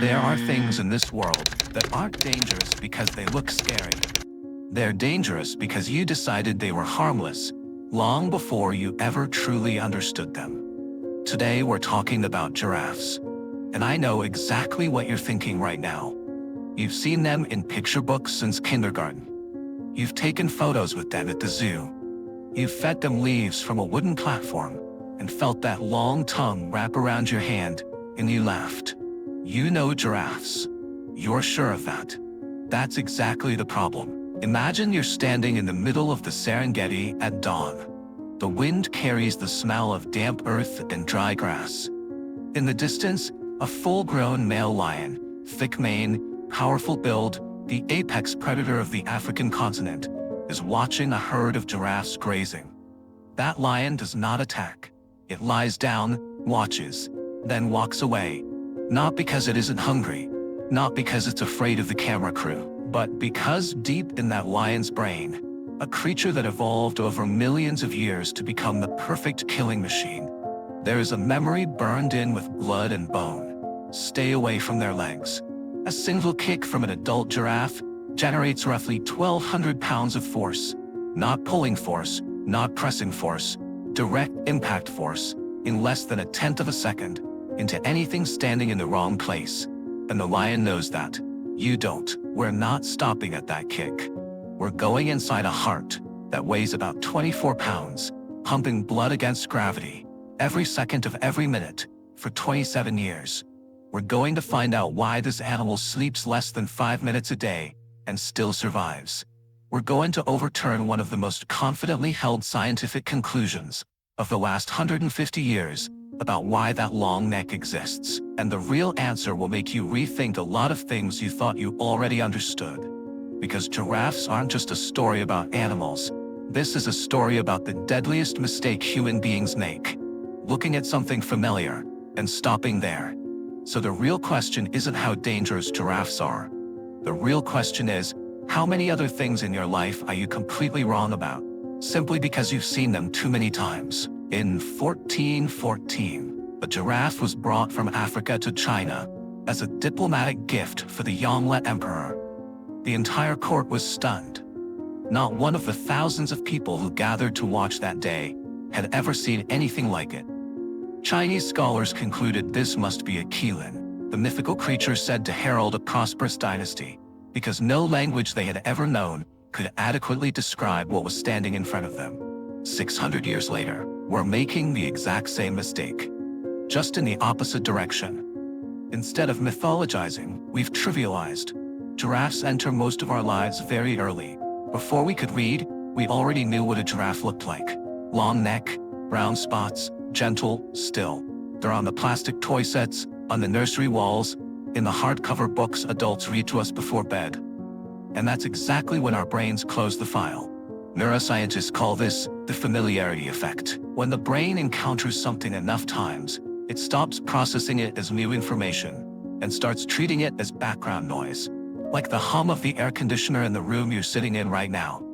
There are things in this world that aren't dangerous because they look scary. They're dangerous because you decided they were harmless long before you ever truly understood them. Today we're talking about giraffes. And I know exactly what you're thinking right now. You've seen them in picture books since kindergarten. You've taken photos with them at the zoo. You've fed them leaves from a wooden platform and felt that long tongue wrap around your hand, and you laughed. You know giraffes. You're sure of that. That's exactly the problem. Imagine you're standing in the middle of the Serengeti at dawn. The wind carries the smell of damp earth and dry grass. In the distance, a full-grown male lion, thick mane, powerful build, the apex predator of the African continent, is watching a herd of giraffes grazing. That lion does not attack. It lies down, watches, then walks away. Not because it isn't hungry, not because it's afraid of the camera crew, but because deep in that lion's brain, a creature that evolved over millions of years to become the perfect killing machine, there is a memory burned in with blood and bone. Stay away from their legs. A single kick from an adult giraffe generates roughly 1,200 pounds of force. Not pulling force, not pressing force, direct impact force, in less than a tenth of a second, into anything standing in the wrong place. And the lion knows that. You don't. We're not stopping at that kick. We're going inside a heart that weighs about 24 pounds, pumping blood against gravity, every second of every minute, for 27 years. We're going to find out why this animal sleeps less than 5 minutes a day and still survives. We're going to overturn one of the most confidently held scientific conclusions of the last 150 years about why that long neck exists. And the real answer will make you rethink a lot of things you thought you already understood. Because giraffes aren't just a story about animals. This is a story about the deadliest mistake human beings make: looking at something familiar and stopping there. So the real question isn't how dangerous giraffes are. The real question is, how many other things in your life are you completely wrong about, simply because you've seen them too many times? In 1414, a giraffe was brought from Africa to China as a diplomatic gift for the Yongle Emperor. The entire court was stunned. Not one of the thousands of people who gathered to watch that day had ever seen anything like it. Chinese scholars concluded this must be a qilin, the mythical creature said to herald a prosperous dynasty, because no language they had ever known could adequately describe what was standing in front of them. 600 years later, we're making the exact same mistake, just in the opposite direction. Instead of mythologizing, we've trivialized. Giraffes enter most of our lives very early. Before we could read, we already knew what a giraffe looked like. Long neck, brown spots, gentle, still. They're on the plastic toy sets, on the nursery walls, in the hardcover books adults read to us before bed. And that's exactly when our brains close the file. Neuroscientists call this the familiarity effect. When the brain encounters something enough times, it stops processing it as new information and starts treating it as background noise, like the hum of the air conditioner in the room you're sitting in right now.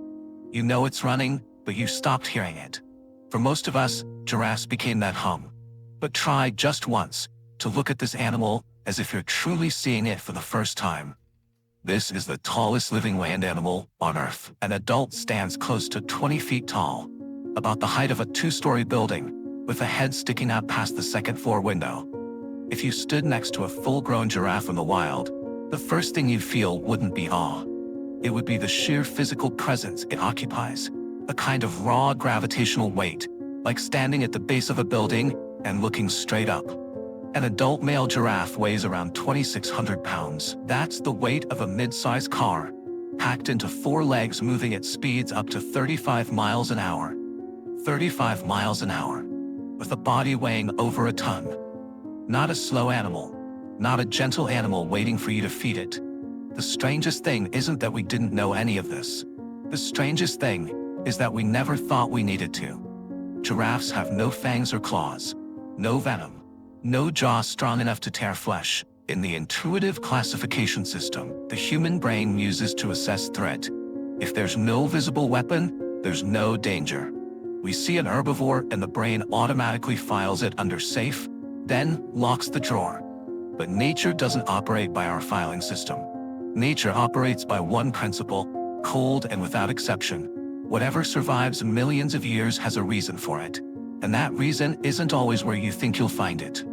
You know it's running, but you stopped hearing it. For most of us, giraffes became that hum. But try just once to look at this animal as if you're truly seeing it for the first time. This is the tallest living land animal on Earth. An adult stands close to 20 feet tall, about the height of a 2-story building, with a head sticking out past the second-floor window. If you stood next to a full-grown giraffe in the wild, the first thing you'd feel wouldn't be awe. It would be the sheer physical presence it occupies, a kind of raw gravitational weight, like standing at the base of a building and looking straight up. An adult male giraffe weighs around 2,600 pounds. That's the weight of a mid-sized car, packed into 4 legs moving at speeds up to 35 miles an hour. 35 miles an hour. With a body weighing over a ton. Not a slow animal. Not a gentle animal waiting for you to feed it. The strangest thing isn't that we didn't know any of this. The strangest thing is that we never thought we needed to. Giraffes have no fangs or claws. No venom. No jaw strong enough to tear flesh. In the intuitive classification system the human brain uses to assess threat, if there's no visible weapon, there's no danger. We see an herbivore and the brain automatically files it under safe, then locks the drawer. But nature doesn't operate by our filing system. Nature operates by one principle, cold and without exception. Whatever survives millions of years has a reason for it. And that reason isn't always where you think you'll find it.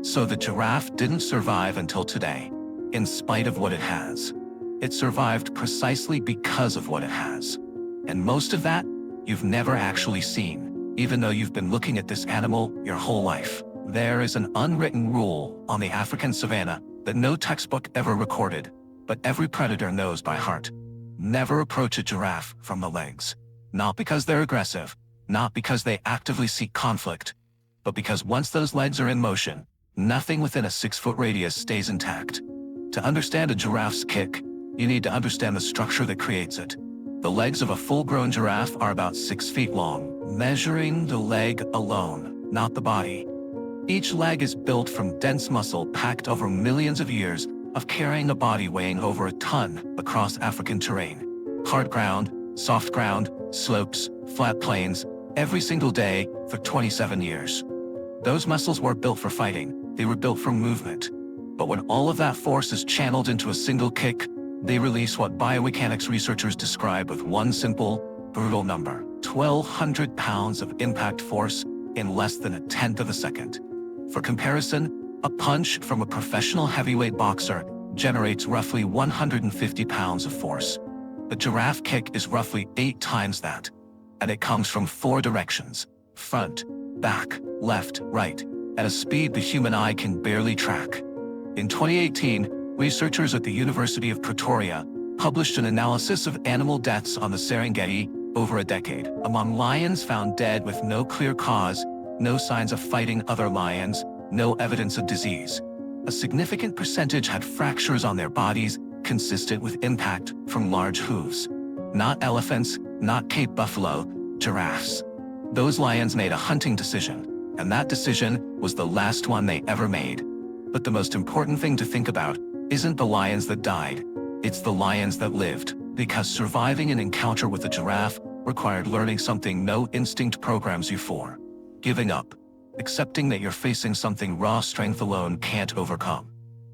So the giraffe didn't survive until today, in spite of what it has. It survived precisely because of what it has. And most of that, you've never actually seen, even though you've been looking at this animal your whole life. There is an unwritten rule on the African savannah that no textbook ever recorded, but every predator knows by heart. Never approach a giraffe from the legs. Not because they're aggressive, not because they actively seek conflict, but because once those legs are in motion, nothing within a 6-foot radius stays intact. To understand a giraffe's kick, you need to understand the structure that creates it. The legs of a full-grown giraffe are about 6 feet long, measuring the leg alone, not the body. Each leg is built from dense muscle packed over millions of years of carrying a body weighing over a ton across African terrain. Hard ground, soft ground, slopes, flat plains, every single day for 27 years. Those muscles weren't built for fighting, they were built for movement. But when all of that force is channeled into a single kick, they release what biomechanics researchers describe with one simple, brutal number: 1,200 pounds of impact force in less than a tenth of a second. For comparison, a punch from a professional heavyweight boxer generates roughly 150 pounds of force. A giraffe kick is roughly 8 times that. And it comes from 4 directions: front, back, left, right, at a speed the human eye can barely track. In 2018, researchers at the University of Pretoria published an analysis of animal deaths on the Serengeti over a decade, among lions found dead with no clear cause, no signs of fighting other lions, no evidence of disease. A significant percentage had fractures on their bodies consistent with impact from large hooves. Not elephants, not Cape buffalo, giraffes. Those lions made a hunting decision, and that decision was the last one they ever made. But the most important thing to think about isn't the lions that died, it's the lions that lived, because surviving an encounter with a giraffe required learning something no instinct programs you for: giving up, accepting that you're facing something raw strength alone can't overcome,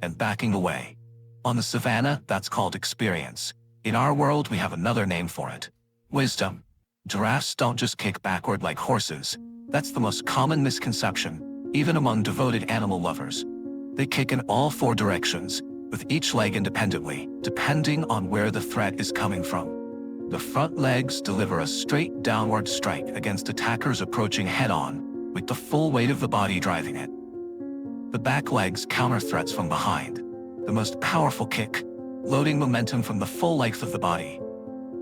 and backing away. On the savannah, that's called experience. In our world, we have another name for it: wisdom. Giraffes don't just kick backward like horses. That's the most common misconception, even among devoted animal lovers. They kick in all 4 directions, with each leg independently, depending on where the threat is coming from. The front legs deliver a straight downward strike against attackers approaching head-on, with the full weight of the body driving it. The back legs counter threats from behind, the most powerful kick, loading momentum from the full length of the body.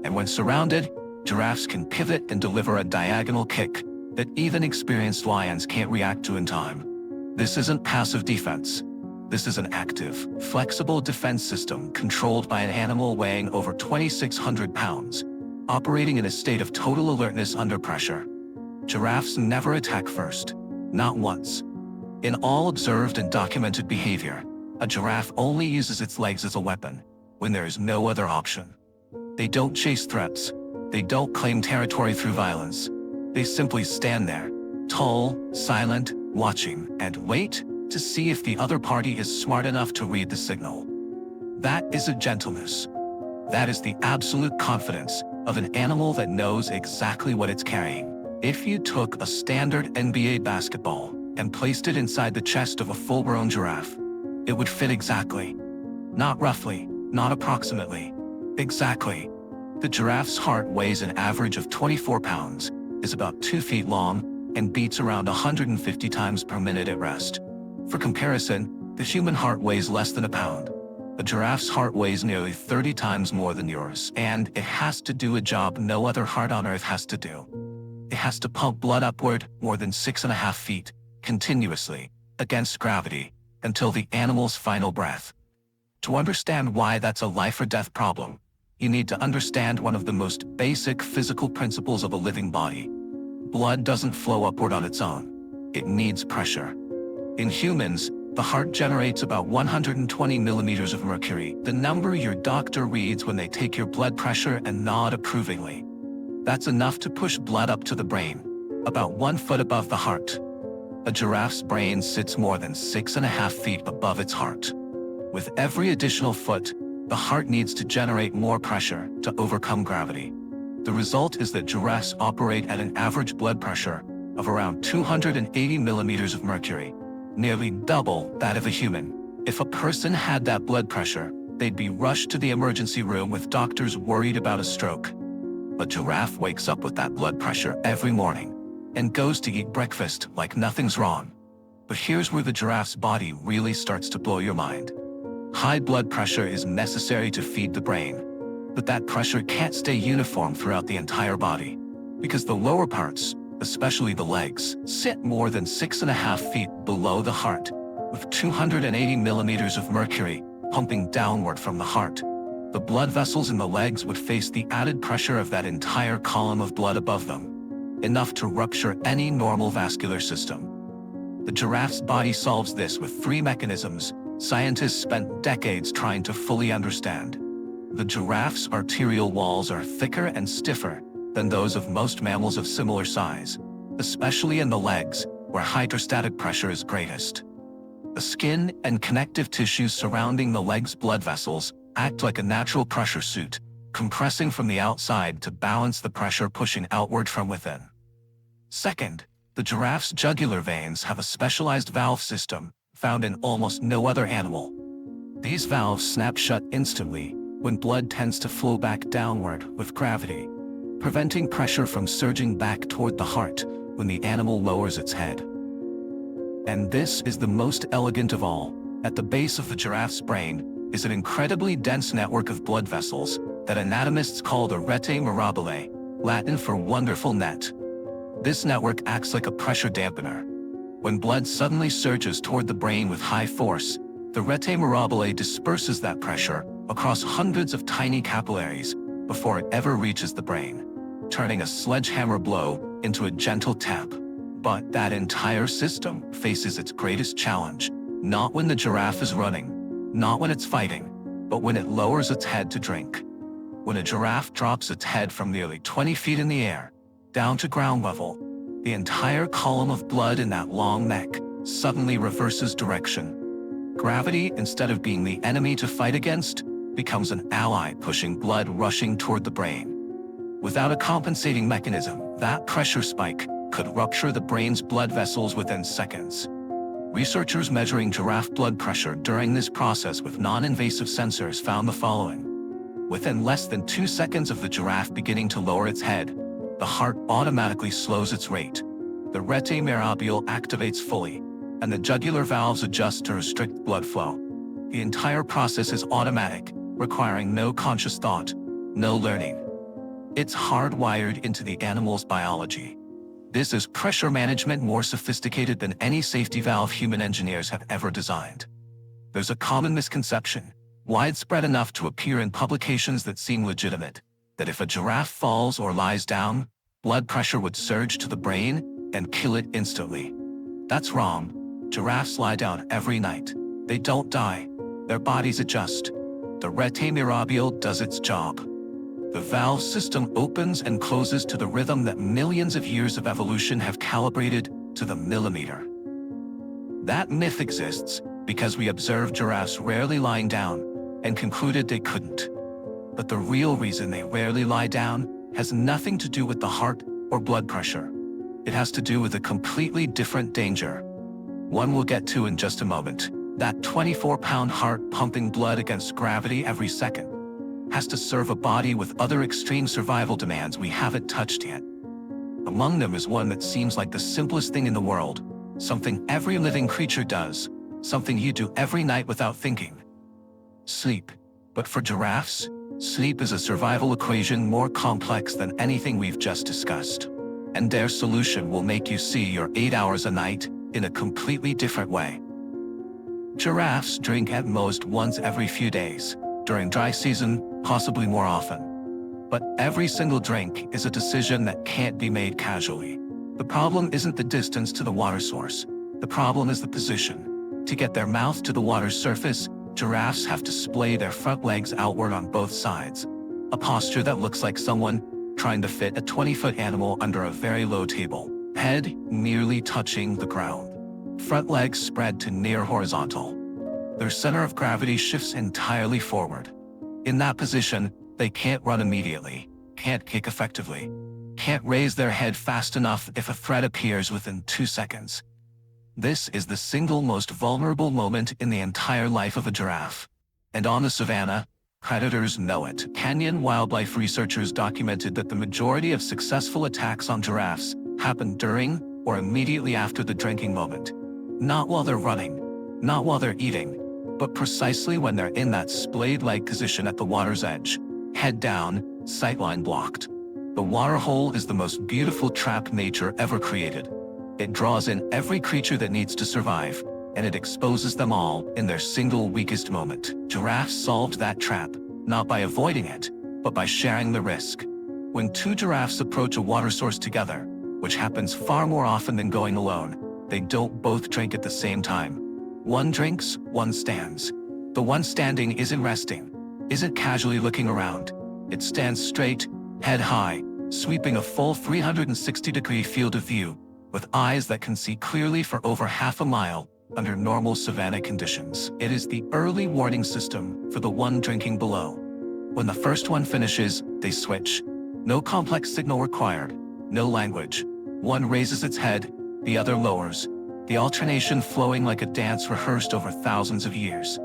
And when surrounded, giraffes can pivot and deliver a diagonal kick that even experienced lions can't react to in time. This isn't passive defense. This is an active, flexible defense system controlled by an animal weighing over 2,600 pounds, operating in a state of total alertness under pressure. Giraffes never attack first, not once. In all observed and documented behavior, a giraffe only uses its legs as a weapon, when there is no other option. They don't chase threats. They don't claim territory through violence. They simply stand there, tall, silent, watching, and wait to see if the other party is smart enough to read the signal. That is a gentleness. That is the absolute confidence of an animal that knows exactly what it's carrying. If you took a standard NBA basketball and placed it inside the chest of a full-grown giraffe, it would fit exactly. Not roughly, not approximately. Exactly. The giraffe's heart weighs an average of 24 pounds, is about 2 feet long, and beats around 150 times per minute at rest. For comparison, the human heart weighs less than a pound. A giraffe's heart weighs nearly 30 times more than yours, and it has to do a job no other heart on Earth has to do. It has to pump blood upward more than 6.5 feet, continuously, against gravity, until the animal's final breath. To understand why that's a life or death problem, you need to understand one of the most basic physical principles of a living body. Blood doesn't flow upward on its own. It needs pressure. In humans, the heart generates about 120 millimeters of mercury, the number your doctor reads when they take your blood pressure and nod approvingly. That's enough to push blood up to the brain, about 1 foot above the heart. A giraffe's brain sits more than 6.5 feet above its heart. With every additional foot, the heart needs to generate more pressure to overcome gravity. The result is that giraffes operate at an average blood pressure of around 280 millimeters of mercury, nearly double that of a human. If a person had that blood pressure, they'd be rushed to the emergency room with doctors worried about a stroke. A giraffe wakes up with that blood pressure every morning and goes to eat breakfast like nothing's wrong. But here's where the giraffe's body really starts to blow your mind. High blood pressure is necessary to feed the brain, but that pressure can't stay uniform throughout the entire body, because the lower parts, especially the legs, sit more than 6.5 feet below the heart, with 280 millimeters of mercury pumping downward from the heart. The blood vessels in the legs would face the added pressure of that entire column of blood above them, enough to rupture any normal vascular system. The giraffe's body solves this with 3 mechanisms scientists spent decades trying to fully understand. The giraffe's arterial walls are thicker and stiffer than those of most mammals of similar size, especially in the legs, where hydrostatic pressure is greatest. The skin and connective tissue surrounding the leg's blood vessels act like a natural pressure suit, compressing from the outside to balance the pressure pushing outward from within. Second, the giraffe's jugular veins have a specialized valve system found in almost no other animal. These valves snap shut instantly when blood tends to flow back downward with gravity, preventing pressure from surging back toward the heart when the animal lowers its head. And this is the most elegant of all. At the base of the giraffe's brain is an incredibly dense network of blood vessels that anatomists call the rete mirabile, Latin for wonderful net. This network acts like a pressure dampener. When blood suddenly surges toward the brain with high force, the rete mirabile disperses that pressure across hundreds of tiny capillaries before it ever reaches the brain, turning a sledgehammer blow into a gentle tap. But that entire system faces its greatest challenge, not when the giraffe is running, not when it's fighting, but when it lowers its head to drink. When a giraffe drops its head from nearly 20 feet in the air, down to ground level, the entire column of blood in that long neck suddenly reverses direction. Gravity, instead of being the enemy to fight against, becomes an ally pushing blood rushing toward the brain. Without a compensating mechanism, that pressure spike could rupture the brain's blood vessels within seconds. Researchers measuring giraffe blood pressure during this process with non-invasive sensors found the following. Within less than 2 seconds of the giraffe beginning to lower its head, the heart automatically slows its rate. The rete mirabile activates fully, and the jugular valves adjust to restrict blood flow. The entire process is automatic, requiring no conscious thought, no learning. It's hardwired into the animal's biology. This is pressure management more sophisticated than any safety valve human engineers have ever designed. There's a common misconception, widespread enough to appear in publications that seem legitimate, that if a giraffe falls or lies down, blood pressure would surge to the brain and kill it instantly. That's wrong. Giraffes lie down every night. They don't die. Their bodies adjust. The rete mirabile does its job. The valve system opens and closes to the rhythm that millions of years of evolution have calibrated to the millimeter. That myth exists because we observed giraffes rarely lying down and concluded they couldn't. But the real reason they rarely lie down has nothing to do with the heart or blood pressure. It has to do with a completely different danger. One we'll get to in just a moment. That 24-pound heart pumping blood against gravity every second has to serve a body with other extreme survival demands we haven't touched yet. Among them is one that seems like the simplest thing in the world, something every living creature does, something you do every night without thinking. Sleep. But for giraffes, sleep is a survival equation more complex than anything we've just discussed. And their solution will make you see your 8 hours a night in a completely different way. Giraffes drink at most once every few days, during dry season, possibly more often. But every single drink is a decision that can't be made casually. The problem isn't the distance to the water source. The problem is the position. To get their mouth to the water's surface, giraffes have to splay their front legs outward on both sides, a posture that looks like someone trying to fit a 20-foot animal under a very low table, head merely touching the ground. Front legs spread to near horizontal. Their center of gravity shifts entirely forward. In that position, they can't run immediately, can't kick effectively, can't raise their head fast enough if a threat appears within 2 seconds. This is the single most vulnerable moment in the entire life of a giraffe. And on the savannah, predators know it. Canyon wildlife researchers documented that the majority of successful attacks on giraffes happen during or immediately after the drinking moment. Not while they're running, not while they're eating, but precisely when they're in that splayed-like position at the water's edge, head down, sightline blocked. The waterhole is the most beautiful trap nature ever created. It draws in every creature that needs to survive, and it exposes them all in their single weakest moment. Giraffes solved that trap, not by avoiding it, but by sharing the risk. When two giraffes approach a water source together, which happens far more often than going alone, they don't both drink at the same time. One drinks, one stands. The one standing isn't resting, isn't casually looking around. It stands straight, head high, sweeping a full 360-degree field of view, with eyes that can see clearly for over half a mile under normal savanna conditions. It is the early warning system for the one drinking below. When the first one finishes, they switch. No complex signal required, no language. One raises its head, the other lowers, the alternation flowing like a dance rehearsed over thousands of years.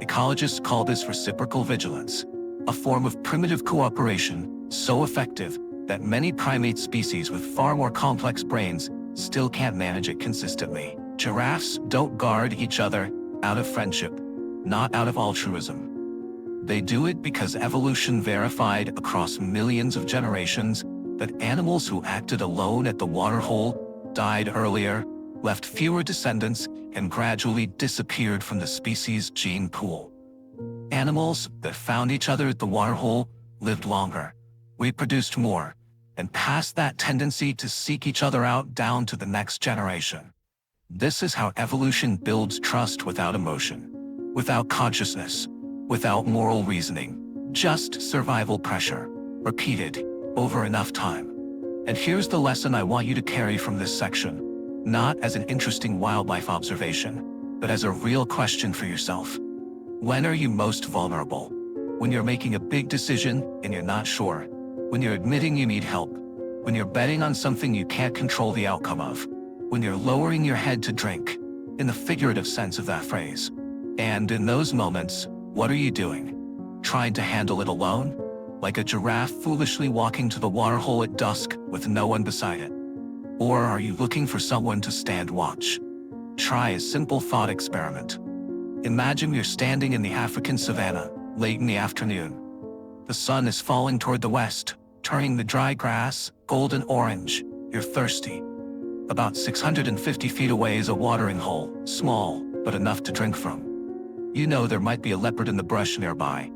Ecologists call this reciprocal vigilance, a form of primitive cooperation so effective that many primate species with far more complex brains still can't manage it consistently. Giraffes don't guard each other out of friendship, not out of altruism. They do it because evolution verified across millions of generations that animals who acted alone at the waterhole died earlier, left fewer descendants, and gradually disappeared from the species' gene pool. Animals that found each other at the waterhole lived longer, reproduced more, and passed that tendency to seek each other out down to the next generation. This is how evolution builds trust without emotion, without consciousness, without moral reasoning, just survival pressure, repeated over enough time. And here's the lesson I want you to carry from this section, not as an interesting wildlife observation, but as a real question for yourself. When are you most vulnerable? When you're making a big decision and you're not sure, when you're admitting you need help, when you're betting on something you can't control the outcome of, when you're lowering your head to drink, in the figurative sense of that phrase. And in those moments, what are you doing? Trying to handle it alone? Like a giraffe foolishly walking to the waterhole at dusk with no one beside it? Or are you looking for someone to stand watch? Try a simple thought experiment. Imagine you're standing in the African savannah, late in the afternoon. The sun is falling toward the west, turning the dry grass golden orange. You're thirsty. About 650 feet away is a watering hole, small, but enough to drink from. You know there might be a leopard in the brush nearby.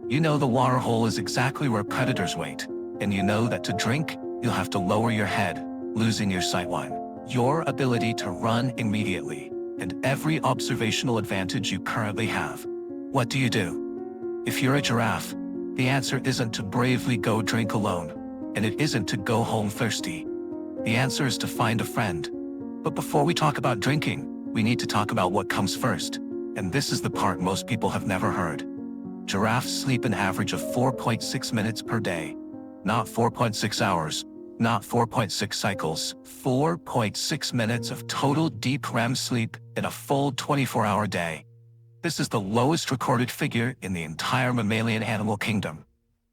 You know the water hole is exactly where predators wait, and you know that to drink, you'll have to lower your head, losing your sightline, your ability to run immediately, and every observational advantage you currently have. What do you do? If you're a giraffe, the answer isn't to bravely go drink alone, and it isn't to go home thirsty. The answer is to find a friend. But before we talk about drinking, we need to talk about what comes first, and this is the part most people have never heard. Giraffes sleep an average of 4.6 minutes per day. Not 4.6 hours, not 4.6 cycles, 4.6 minutes of total deep REM sleep in a full 24-hour day. This is the lowest recorded figure in the entire mammalian animal kingdom.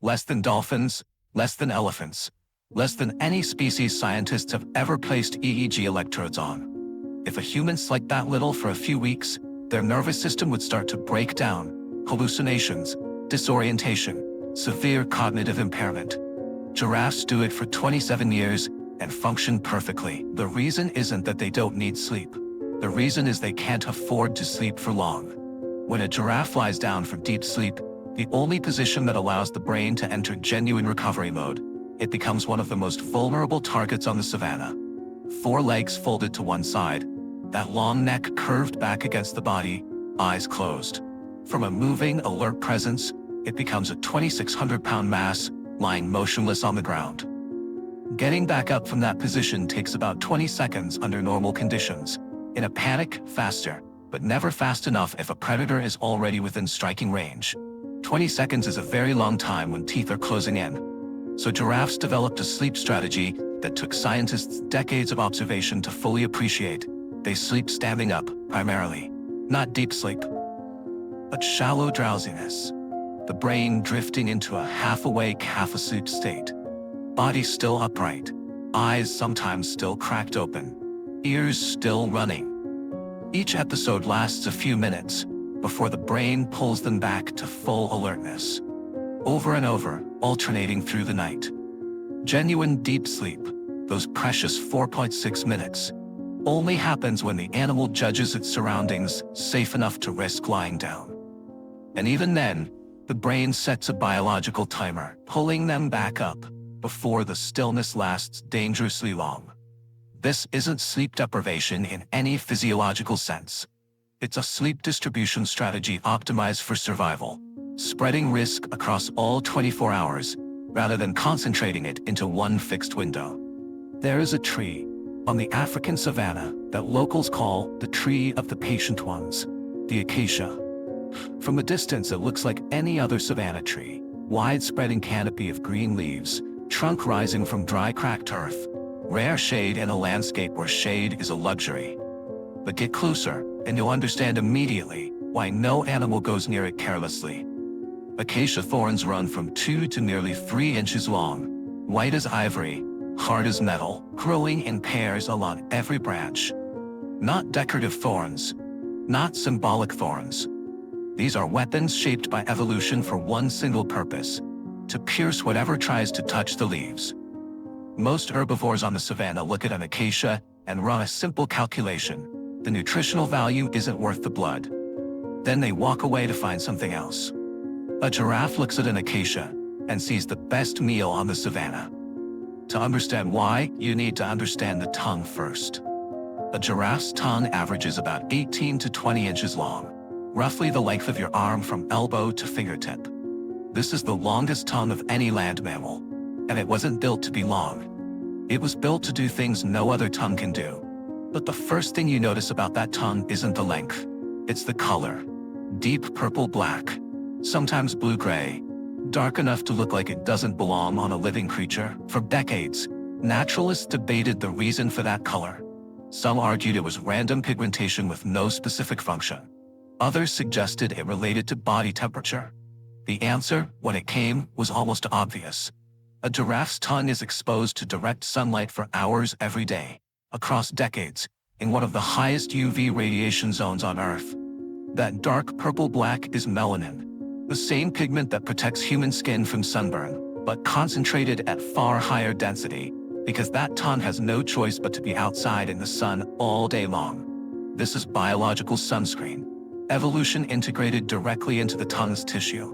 Less than dolphins, less than elephants, less than any species scientists have ever placed EEG electrodes on. If a human slept that little for a few weeks, their nervous system would start to break down. Hallucinations, disorientation, severe cognitive impairment. Giraffes do it for 27 years and function perfectly. The reason isn't that they don't need sleep. The reason is they can't afford to sleep for long. When a giraffe lies down for deep sleep, the only position that allows the brain to enter genuine recovery mode, it becomes one of the most vulnerable targets on the savannah. 4 legs folded to one side, that long neck curved back against the body, eyes closed. From a moving, alert presence, it becomes a 2,600-pound mass, lying motionless on the ground. Getting back up from that position takes about 20 seconds under normal conditions, In a panic, faster, but never fast enough if a predator is already within striking range. 20 seconds is a very long time when teeth are closing in. So giraffes developed a sleep strategy that took scientists decades of observation to fully appreciate. They sleep standing up, primarily. Not deep sleep, but shallow drowsiness. The brain drifting into a half-awake, half-asleep state. Body still upright. Eyes sometimes still cracked open. Ears still running. Each episode lasts a few minutes before the brain pulls them back to full alertness. Over and over, alternating through the night. Genuine deep sleep, those precious 4.6 minutes, only happens when the animal judges its surroundings safe enough to risk lying down. And even then, the brain sets a biological timer, pulling them back up before the stillness lasts dangerously long. This isn't sleep deprivation in any physiological sense. It's a sleep distribution strategy optimized for survival, spreading risk across all 24 hours, rather than concentrating it into one fixed window. There is a tree on the African savanna that locals call the tree of the patient ones, the acacia. From a distance it looks like any other savanna tree, wide-spreading canopy of green leaves, trunk rising from dry cracked earth, rare shade in a landscape where shade is a luxury. But get closer, and you'll understand immediately why no animal goes near it carelessly. Acacia thorns run from 2 to nearly 3 inches long, white as ivory, hard as metal, growing in pairs along every branch. Not decorative thorns, not symbolic thorns. These are weapons shaped by evolution for one single purpose: to pierce whatever tries to touch the leaves. Most herbivores on the savanna look at an acacia and run a simple calculation: the nutritional value isn't worth the blood. Then they walk away to find something else. A giraffe looks at an acacia and sees the best meal on the savanna. To understand why, you need to understand the tongue first. A giraffe's tongue averages about 18 to 20 inches long, roughly the length of your arm from elbow to fingertip. This is the longest tongue of any land mammal, and it wasn't built to be long. It was built to do things no other tongue can do. But the first thing you notice about that tongue isn't the length, it's the color. Deep purple-black, sometimes blue-gray, dark enough to look like it doesn't belong on a living creature. For decades, naturalists debated the reason for that color. Some argued it was random pigmentation with no specific function. Others suggested it related to body temperature. The answer, when it came, was almost obvious. A giraffe's tongue is exposed to direct sunlight for hours every day, across decades, in one of the highest UV radiation zones on Earth. That dark purple-black is melanin, the same pigment that protects human skin from sunburn, but concentrated at far higher density, because that tongue has no choice but to be outside in the sun all day long. This is biological sunscreen, evolution integrated directly into the tongue's tissue.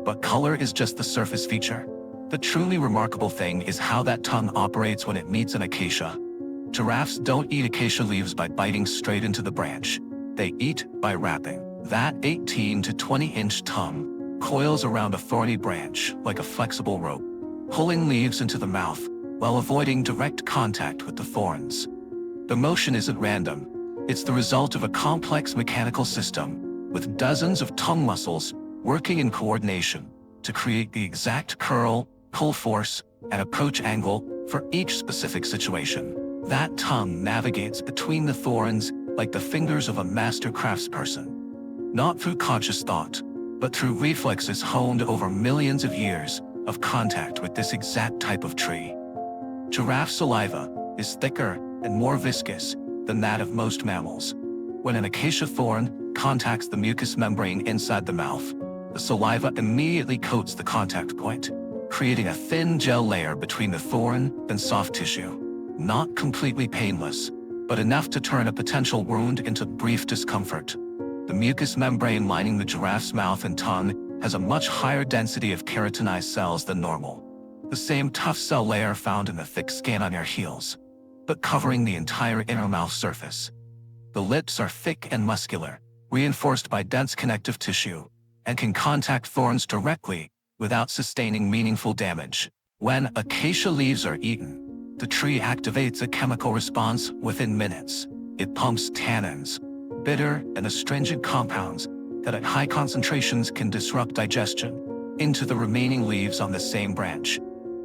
But color is just the surface feature. The truly remarkable thing is how that tongue operates when it meets an acacia. Giraffes don't eat acacia leaves by biting straight into the branch. They eat by wrapping. That 18 to 20-inch tongue coils around a thorny branch like a flexible rope, pulling leaves into the mouth while avoiding direct contact with the thorns. The motion isn't random. It's the result of a complex mechanical system with dozens of tongue muscles working in coordination to create the exact curl, pull force, and approach angle for each specific situation. That tongue navigates between the thorns like the fingers of a master craftsperson. Not through conscious thought, but through reflexes honed over millions of years of contact with this exact type of tree. Giraffe saliva is thicker and more viscous than that of most mammals. When an acacia thorn contacts the mucous membrane inside the mouth, the saliva immediately coats the contact point, creating a thin gel layer between the thorn and soft tissue. Not completely painless, but enough to turn a potential wound into brief discomfort. The mucous membrane lining the giraffe's mouth and tongue has a much higher density of keratinized cells than normal. The same tough cell layer found in the thick skin on your heels, but covering the entire inner mouth surface. The lips are thick and muscular, reinforced by dense connective tissue, and can contact thorns directly without sustaining meaningful damage. When acacia leaves are eaten, the tree activates a chemical response within minutes. It pumps tannins, bitter and astringent compounds that at high concentrations can disrupt digestion, into the remaining leaves on the same branch.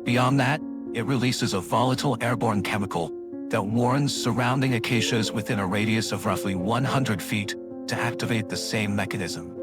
Beyond that, it releases a volatile airborne chemical that warns surrounding acacias within a radius of roughly 100 feet to activate the same mechanism.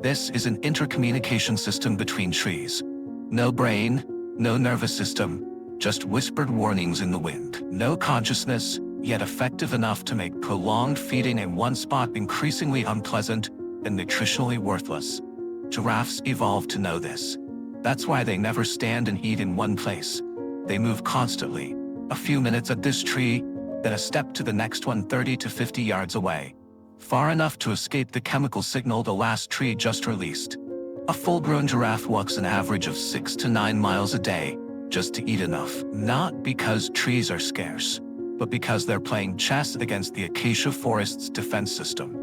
This is an intercommunication system between trees. No brain, no nervous system, just whispered warnings in the wind. No consciousness, yet effective enough to make prolonged feeding in one spot increasingly unpleasant and nutritionally worthless. Giraffes evolved to know this. That's why they never stand and eat in one place. They move constantly. A few minutes at this tree, then a step to the next one 30 to 50 yards away. Far enough to escape the chemical signal the last tree just released. A full-grown giraffe walks an average of 6 to 9 miles a day, just to eat enough. Not because trees are scarce, but because they're playing chess against the acacia forest's defense system.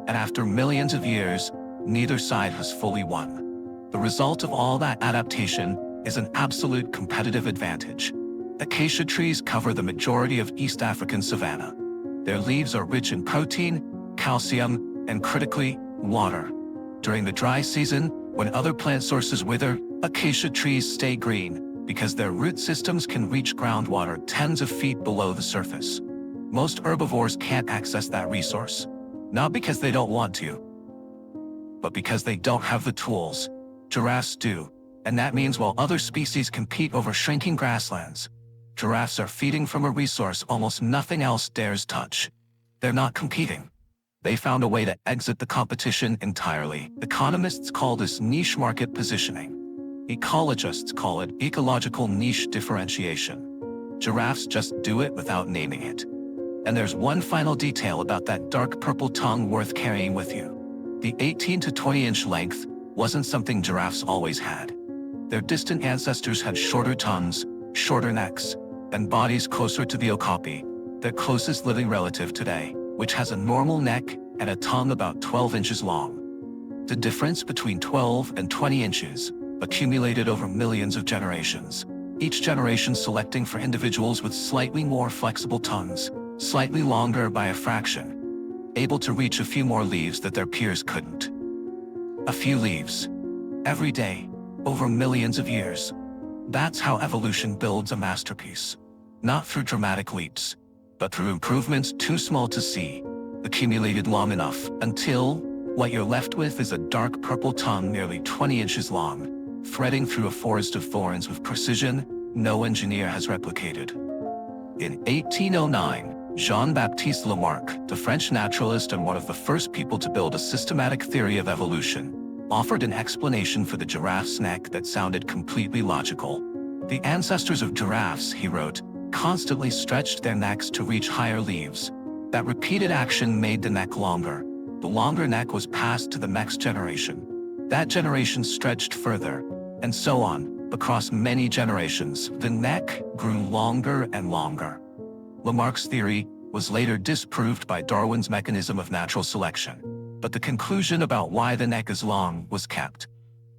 And after millions of years, neither side has fully won. The result of all that adaptation is an absolute competitive advantage. Acacia trees cover the majority of East African savanna. Their leaves are rich in protein, calcium, and critically, water. During the dry season, when other plant sources wither, acacia trees stay green because their root systems can reach groundwater tens of feet below the surface. Most herbivores can't access that resource. Not because they don't want to, but because they don't have the tools. Giraffes do, and that means while other species compete over shrinking grasslands, giraffes are feeding from a resource almost nothing else dares touch. They're not competing. They found a way to exit the competition entirely. Economists call this niche market positioning. Ecologists call it ecological niche differentiation. Giraffes just do it without naming it. And there's one final detail about that dark purple tongue worth carrying with you. The 18 to 20-inch length wasn't something giraffes always had. Their distant ancestors had shorter tongues, shorter necks, and bodies closer to the okapi, their closest living relative today, which has a normal neck and a tongue about 12 inches long. The difference between 12 and 20 inches accumulated over millions of generations, each generation selecting for individuals with slightly more flexible tongues, slightly longer by a fraction, able to reach a few more leaves that their peers couldn't. A few leaves. Every day, over millions of years. That's how evolution builds a masterpiece. Not through dramatic leaps, but through improvements too small to see, accumulated long enough until what you're left with is a dark purple tongue nearly 20 inches long, threading through a forest of thorns with precision no engineer has replicated. In 1809, Jean-Baptiste Lamarck, the French naturalist and one of the first people to build a systematic theory of evolution, offered an explanation for the giraffe's neck that sounded completely logical. The ancestors of giraffes, he wrote, constantly stretched their necks to reach higher leaves. That repeated action made the neck longer. The longer neck was passed to the next generation. That generation stretched further, and so on. Across many generations, the neck grew longer and longer. Lamarck's theory was later disproved by Darwin's mechanism of natural selection, but the conclusion about why the neck is long was kept.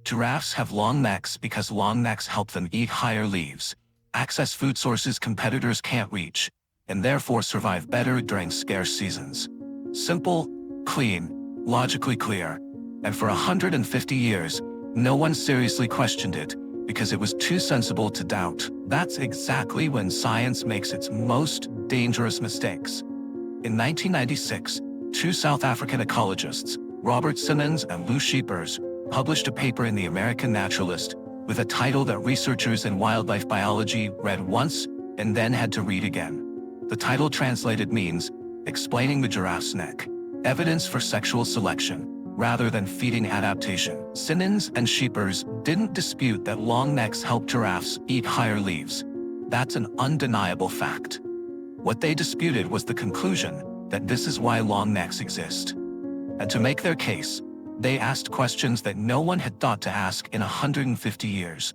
Giraffes have long necks because long necks help them eat higher leaves, access food sources competitors can't reach, and therefore survive better during scarce seasons. Simple, clean, logically clear, and for 150 years, no one seriously questioned it, because it was too sensible to doubt. That's exactly when science makes its most dangerous mistakes. In 1996, two South African ecologists, Robert Simmons and Lou Scheepers, published a paper in the American Naturalist with a title that researchers in wildlife biology read once and then had to read again. The title translated means, Explaining the Giraffe's Neck, Evidence for Sexual Selection, rather than feeding adaptation. Simmons and Scheepers didn't dispute that long necks help giraffes eat higher leaves. That's an undeniable fact. What they disputed was the conclusion that this is why long necks exist. And to make their case, they asked questions that no one had thought to ask in 150 years.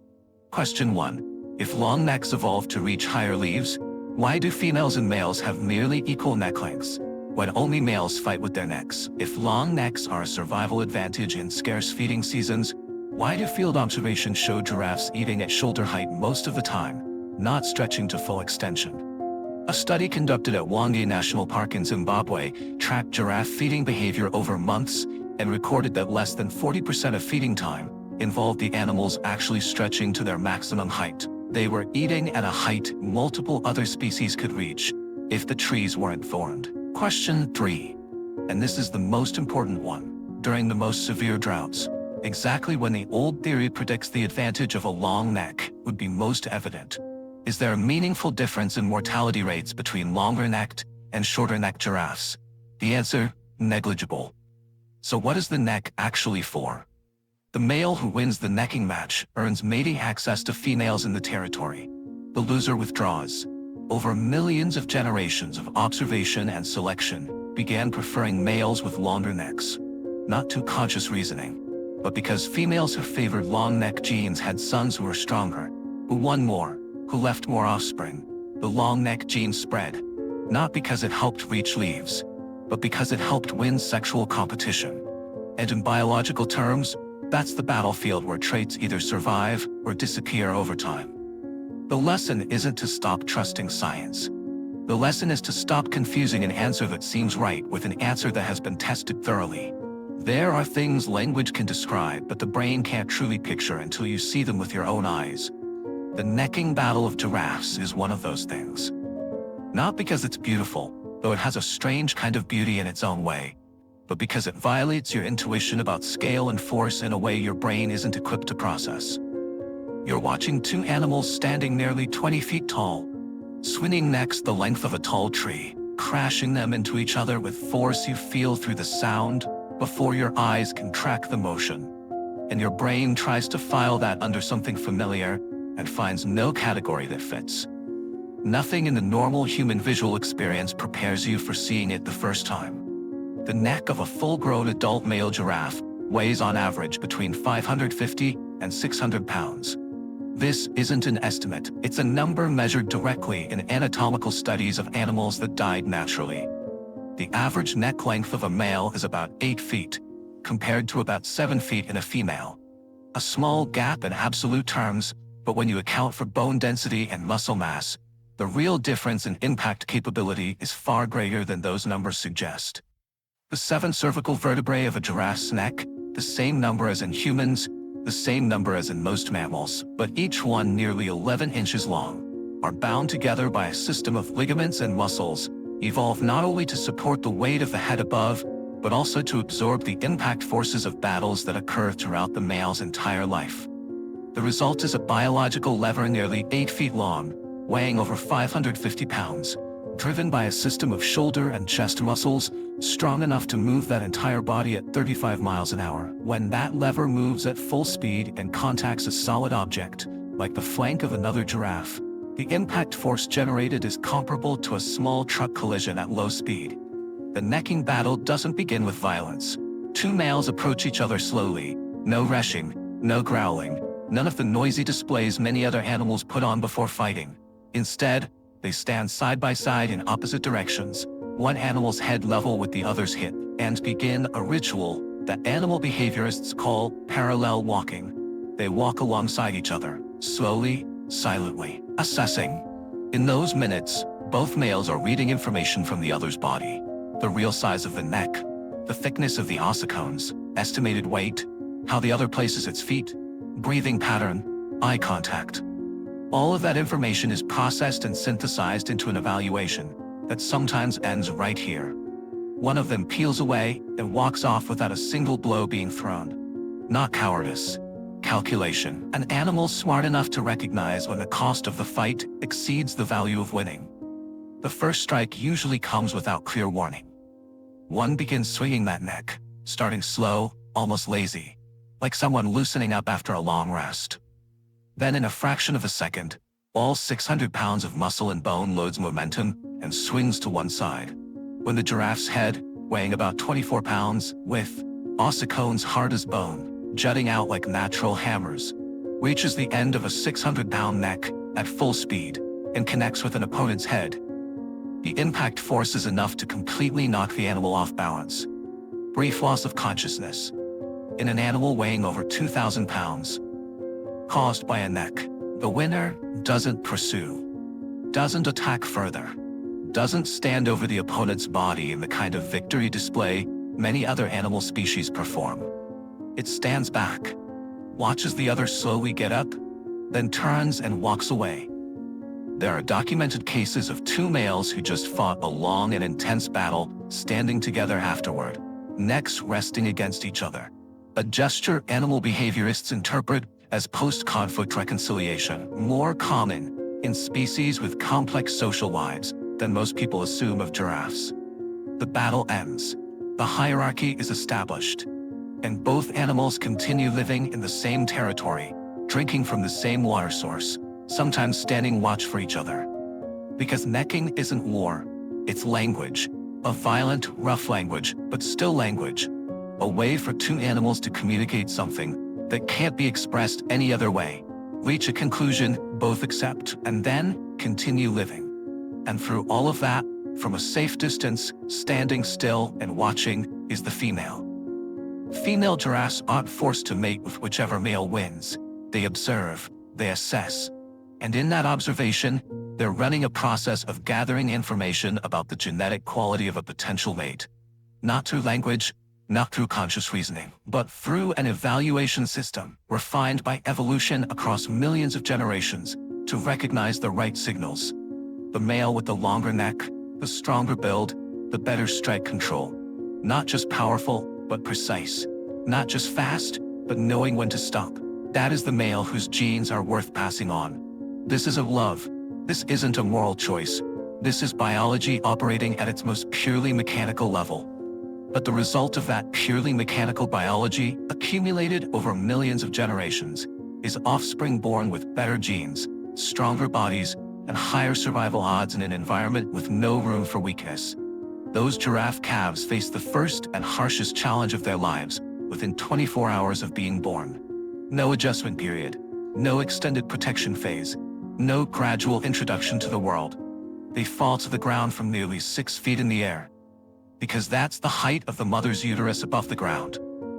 Question 1. If long necks evolved to reach higher leaves, why do females and males have nearly equal neck lengths, when only males fight with their necks? If long necks are a survival advantage in scarce feeding seasons, why do field observations show giraffes eating at shoulder height most of the time, not stretching to full extension? A study conducted at Hwange National Park in Zimbabwe tracked giraffe feeding behavior over months and recorded that less than 40% of feeding time involved the animals actually stretching to their maximum height. They were eating at a height multiple other species could reach if the trees weren't thorned. Question 3. And this is the most important one. During the most severe droughts, exactly when the old theory predicts the advantage of a long neck would be most evident, is there a meaningful difference in mortality rates between longer-necked and shorter-necked giraffes? The answer, negligible. So what is the neck actually for? The male who wins the necking match earns mating access to females in the territory. The loser withdraws. Over millions of generations of observation and selection began preferring males with longer necks. Not through conscious reasoning, but because females who favored long neck genes had sons who were stronger, who won more, who left more offspring. The long neck gene spread, not because it helped reach leaves, but because it helped win sexual competition. And in biological terms, that's the battlefield where traits either survive or disappear over time. The lesson isn't to stop trusting science. The lesson is to stop confusing an answer that seems right with an answer that has been tested thoroughly. There are things language can describe, but the brain can't truly picture until you see them with your own eyes. The necking battle of giraffes is one of those things. Not because it's beautiful, though it has a strange kind of beauty in its own way, but because it violates your intuition about scale and force in a way your brain isn't equipped to process. You're watching two animals standing nearly 20 feet tall, swinging necks the length of a tall tree, crashing them into each other with force you feel through the sound before your eyes can track the motion. And your brain tries to file that under something familiar and finds no category that fits. Nothing in the normal human visual experience prepares you for seeing it the first time. The neck of a full-grown adult male giraffe weighs on average between 550 and 600 pounds. This isn't an estimate, it's a number measured directly in anatomical studies of animals that died naturally. The average neck length of a male is about 8 feet, compared to about 7 feet in a female. A small gap in absolute terms, but when you account for bone density and muscle mass, the real difference in impact capability is far greater than those numbers suggest. The 7 cervical vertebrae of a giraffe's neck, the same number as in humans, the same number as in most mammals, but each one nearly 11 inches long, are bound together by a system of ligaments and muscles, evolved not only to support the weight of the head above, but also to absorb the impact forces of battles that occur throughout the male's entire life. The result is a biological lever nearly 8 feet long, weighing over 550 pounds, driven by a system of shoulder and chest muscles, strong enough to move that entire body at 35 miles an hour. When that lever moves at full speed and contacts a solid object, like the flank of another giraffe, the impact force generated is comparable to a small truck collision at low speed. The necking battle doesn't begin with violence. Two males approach each other slowly, no rushing, no growling, none of the noisy displays many other animals put on before fighting. Instead, they stand side by side in opposite directions, one animal's head level with the other's hip, and begin a ritual that animal behaviorists call parallel walking. They walk alongside each other, slowly, silently, assessing. In those minutes, both males are reading information from the other's body. The real size of the neck, the thickness of the ossicones, estimated weight, how the other places its feet, breathing pattern, eye contact. All of that information is processed and synthesized into an evaluation that sometimes ends right here. One of them peels away and walks off without a single blow being thrown. Not cowardice, calculation. An animal smart enough to recognize when the cost of the fight exceeds the value of winning. The first strike usually comes without clear warning. One begins swinging that neck, starting slow, almost lazy, like someone loosening up after a long rest. Then in a fraction of a second, all 600 pounds of muscle and bone loads momentum and swings to one side. When the giraffe's head, weighing about 24 pounds, with ossicones hard as bone, jutting out like natural hammers, reaches the end of a 600-pound neck at full speed and connects with an opponent's head, the impact force is enough to completely knock the animal off balance. Brief loss of consciousness. In an animal weighing over 2,000 pounds, caused by a neck. The winner doesn't pursue, doesn't attack further, doesn't stand over the opponent's body in the kind of victory display many other animal species perform. It stands back, watches the other slowly get up, then turns and walks away. There are documented cases of two males who just fought a long and intense battle, standing together afterward, necks resting against each other. A gesture animal behaviorists interpret as post-conflict reconciliation, more common in species with complex social lives than most people assume of giraffes. The battle ends. The hierarchy is established, and both animals continue living in the same territory, drinking from the same water source, sometimes standing watch for each other. Because necking isn't war, it's language. A violent, rough language, but still language. A way for two animals to communicate something that can't be expressed any other way. Reach a conclusion, both accept, and then continue living. And through all of that, from a safe distance, standing still and watching, is the female. Female giraffes aren't forced to mate with whichever male wins. They observe, they assess. And in that observation, they're running a process of gathering information about the genetic quality of a potential mate. Not through language, not through conscious reasoning, but through an evaluation system refined by evolution across millions of generations to recognize the right signals. The male with the longer neck, the stronger build, the better strike control. Not just powerful, but precise. Not just fast, but knowing when to stop. That is the male whose genes are worth passing on. This isn't love. This isn't a moral choice. This is biology operating at its most purely mechanical level. But the result of that purely mechanical biology, accumulated over millions of generations, is offspring born with better genes, stronger bodies, and higher survival odds in an environment with no room for weakness. Those giraffe calves face the first and harshest challenge of their lives within 24 hours of being born. No adjustment period, no extended protection phase, no gradual introduction to the world. They fall to the ground from nearly 6 feet in the air. Because that's the height of the mother's uterus above the ground.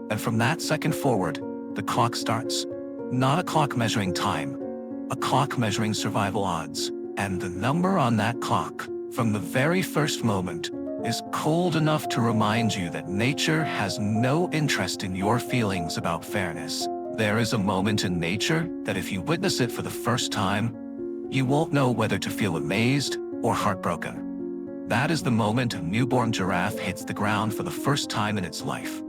And from that second forward, the clock starts. Not a clock measuring time, a clock measuring survival odds. And the number on that clock, from the very first moment, is cold enough to remind you that nature has no interest in your feelings about fairness. There is a moment in nature that if you witness it for the first time, you won't know whether to feel amazed or heartbroken. That is the moment a newborn giraffe hits the ground for the first time in its life.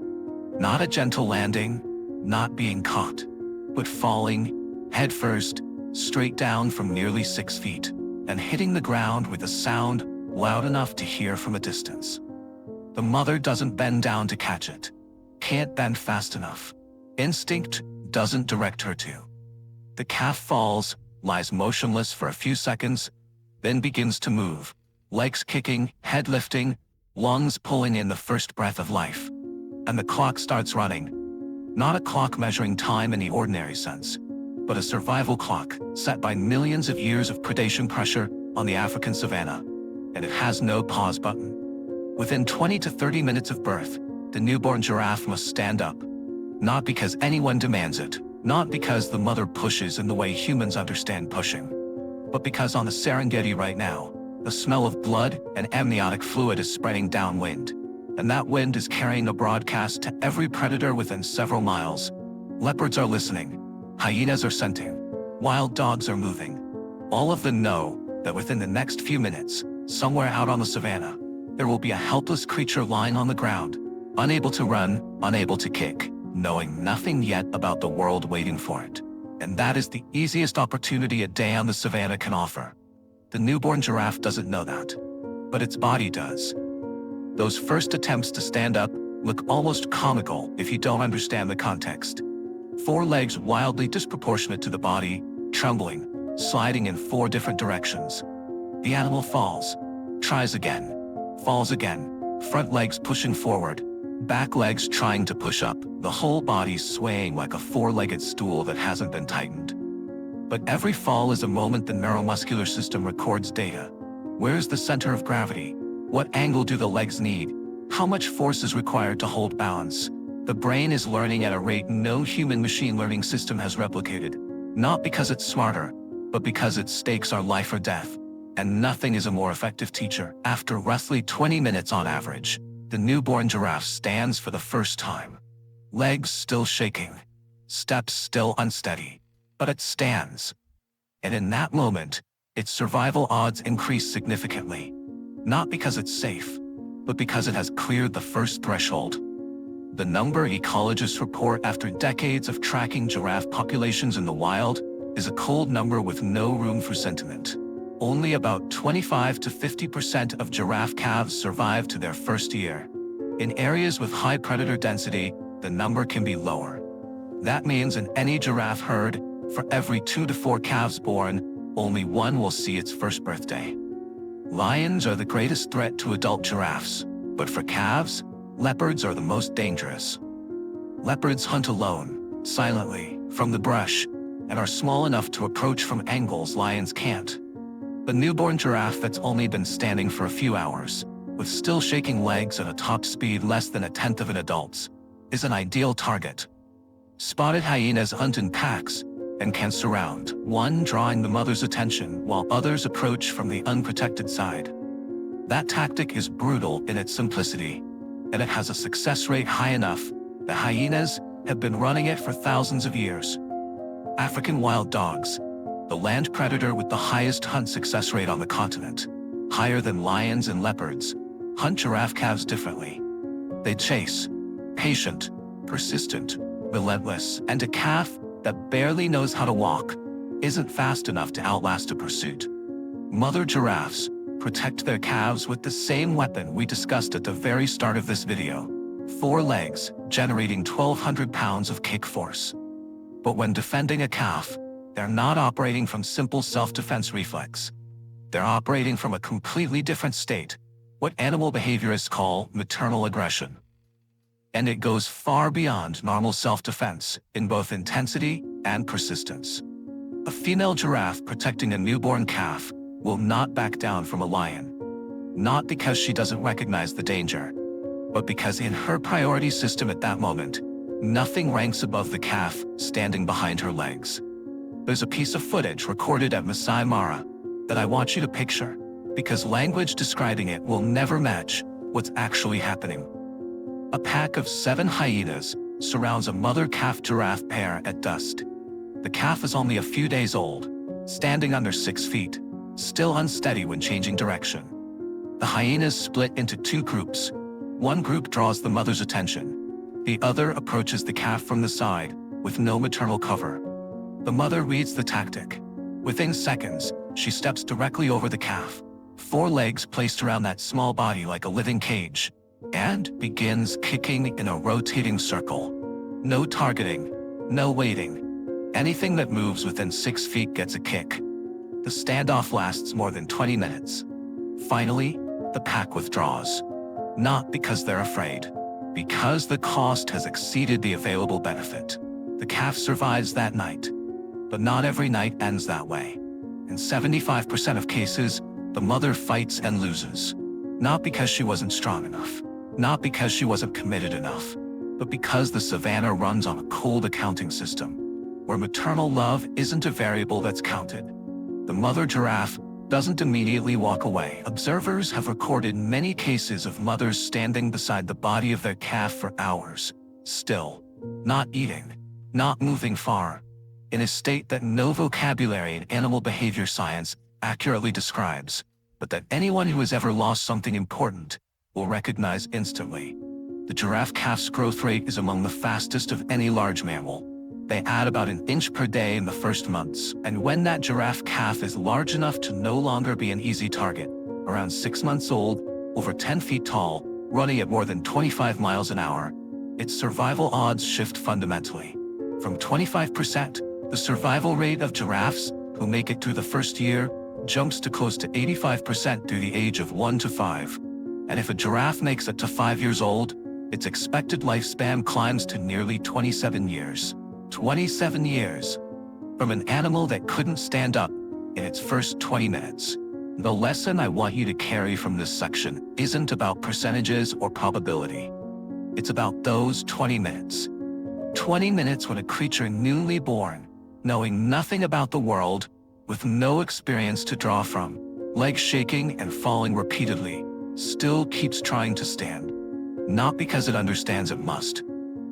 Not a gentle landing, not being caught, but falling, headfirst, straight down from nearly 6 feet, and hitting the ground with a sound loud enough to hear from a distance. The mother doesn't bend down to catch it, can't bend fast enough. Instinct doesn't direct her to. The calf falls, lies motionless for a few seconds, then begins to move, legs kicking, head lifting, lungs pulling in the first breath of life. And the clock starts running. Not a clock measuring time in the ordinary sense, but a survival clock set by millions of years of predation pressure on the African savannah. And it has no pause button. Within 20 to 30 minutes of birth, the newborn giraffe must stand up. Not because anyone demands it, not because the mother pushes in the way humans understand pushing, but because on the Serengeti right now, the smell of blood and amniotic fluid is spreading downwind. And that wind is carrying a broadcast to every predator within several miles. Leopards are listening. Hyenas are scenting. Wild dogs are moving. All of them know that within the next few minutes, somewhere out on the savannah, there will be a helpless creature lying on the ground, unable to run, unable to kick, knowing nothing yet about the world waiting for it. And that is the easiest opportunity a day on the savannah can offer. The newborn giraffe doesn't know that, but its body does. Those first attempts to stand up look almost comical if you don't understand the context. 4 legs wildly disproportionate to the body, trembling, sliding in 4 different directions. The animal falls, tries again, falls again, front legs pushing forward, back legs trying to push up, the whole body swaying like a 4-legged stool that hasn't been tightened. But every fall is a moment the neuromuscular system records data. Where's the center of gravity? What angle do the legs need? How much force is required to hold balance? The brain is learning at a rate no human machine learning system has replicated. Not because it's smarter, but because its stakes are life or death. And nothing is a more effective teacher. After roughly 20 minutes on average, the newborn giraffe stands for the first time. Legs still shaking, steps still unsteady, but it stands. And in that moment, its survival odds increase significantly. Not because it's safe, but because it has cleared the first threshold. The number ecologists report after decades of tracking giraffe populations in the wild is a cold number with no room for sentiment. Only about 25 to 50% of giraffe calves survive to their first year. In areas with high predator density, the number can be lower. That means in any giraffe herd, for every 2 to 4 calves born, only one will see its first birthday. Lions are the greatest threat to adult giraffes, but for calves, leopards are the most dangerous. Leopards hunt alone, silently, from the brush, and are small enough to approach from angles lions can't. The newborn giraffe that's only been standing for a few hours, with still shaking legs at a top speed less than a tenth of an adult's, is an ideal target. Spotted hyenas hunt in packs and can surround, one drawing the mother's attention while others approach from the unprotected side. That tactic is brutal in its simplicity, and it has a success rate high enough that hyenas have been running it for thousands of years. African wild dogs, the land predator with the highest hunt success rate on the continent, higher than lions and leopards, hunt giraffe calves differently. They chase, patient, persistent, relentless, and a calf that barely knows how to walk isn't fast enough to outlast a pursuit. Mother giraffes protect their calves with the same weapon we discussed at the very start of this video: 4 legs, generating 1,200 pounds of kick force. But when defending a calf, they're not operating from simple self-defense reflex. They're operating from a completely different state, what animal behaviorists call maternal aggression. And it goes far beyond normal self-defense in both intensity and persistence. A female giraffe protecting a newborn calf will not back down from a lion. Not because she doesn't recognize the danger, but because in her priority system at that moment, nothing ranks above the calf standing behind her legs. There's a piece of footage recorded at Masai Mara that I want you to picture, because language describing it will never match what's actually happening. A pack of 7 hyenas surrounds a mother-calf giraffe pair at dusk. The calf is only a few days old, standing under 6 feet, still unsteady when changing direction. The hyenas split into 2 groups. One group draws the mother's attention. The other approaches the calf from the side, with no maternal cover. The mother reads the tactic. Within seconds, she steps directly over the calf, 4 legs placed around that small body like a living cage, and begins kicking in a rotating circle. No targeting, no waiting. Anything that moves within 6 feet gets a kick. The standoff lasts more than 20 minutes. Finally, the pack withdraws. Not because they're afraid, because the cost has exceeded the available benefit. The calf survives that night. But not every night ends that way. In 75% of cases, the mother fights and loses. Not because she wasn't strong enough, not because she wasn't committed enough, but because the Savannah runs on a cold accounting system, where maternal love isn't a variable that's counted. The mother giraffe doesn't immediately walk away. Observers have recorded many cases of mothers standing beside the body of their calf for hours, still, not eating, not moving far, in a state that no vocabulary in animal behavior science accurately describes, but that anyone who has ever lost something important will recognize instantly. The giraffe calf's growth rate is among the fastest of any large mammal. They add about an inch per day in the first months, and when that giraffe calf is large enough to no longer be an easy target, around 6 months old, over 10 feet tall, running at more than 25 miles an hour, its survival odds shift fundamentally. From 25%, the survival rate of giraffes who make it through the first year jumps to close to 85% through the age of 1 to 5. And if a giraffe makes it to 5 years old, its expected lifespan climbs to nearly 27 years. 27 years. From an animal that couldn't stand up in its first 20 minutes. The lesson I want you to carry from this section isn't about percentages or probability. It's about those 20 minutes. 20 minutes when a creature newly born, knowing nothing about the world, with no experience to draw from, legs shaking and falling repeatedly, still keeps trying to stand. Not because it understands it must,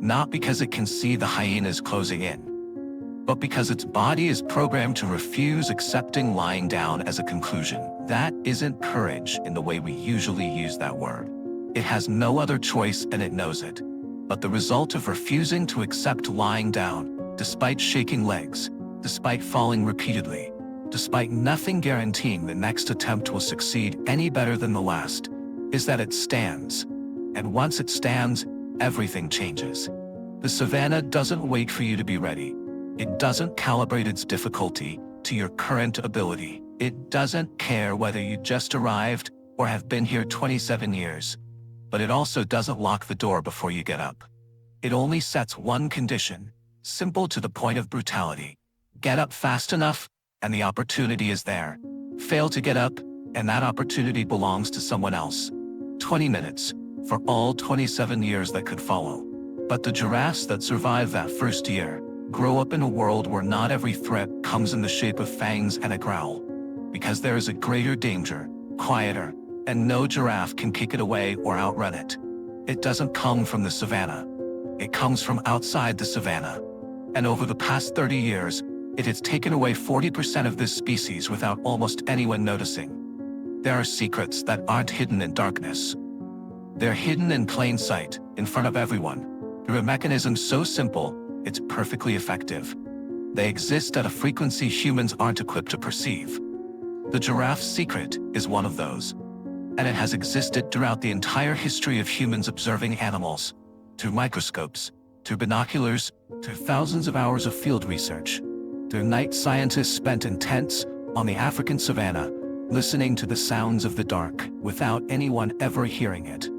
not because it can see the hyenas closing in, but because its body is programmed to refuse accepting lying down as a conclusion. That isn't courage in the way we usually use that word. It has no other choice and it knows it. But the result of refusing to accept lying down, despite shaking legs, despite falling repeatedly, despite nothing guaranteeing the next attempt will succeed any better than the last, is that it stands. And once it stands, everything changes. The savannah doesn't wait for you to be ready. It doesn't calibrate its difficulty to your current ability. It doesn't care whether you just arrived or have been here 27 years. But it also doesn't lock the door before you get up. It only sets one condition, simple to the point of brutality. Get up fast enough, and the opportunity is there. Fail to get up, and that opportunity belongs to someone else. 20 minutes, for all 27 years that could follow. But the giraffes that survive that first year grow up in a world where not every threat comes in the shape of fangs and a growl. Because there is a greater danger, quieter, and no giraffe can kick it away or outrun it. It doesn't come from the savannah. It comes from outside the savannah. And over the past 30 years, it has taken away 40% of this species without almost anyone noticing. There are secrets that aren't hidden in darkness. They're hidden in plain sight, in front of everyone, through a mechanism so simple, it's perfectly effective. They exist at a frequency humans aren't equipped to perceive. The giraffe's secret is one of those. And it has existed throughout the entire history of humans observing animals, through microscopes, through binoculars, through thousands of hours of field research, through night scientists spent in tents on the African savannah, listening to the sounds of the dark without anyone ever hearing it.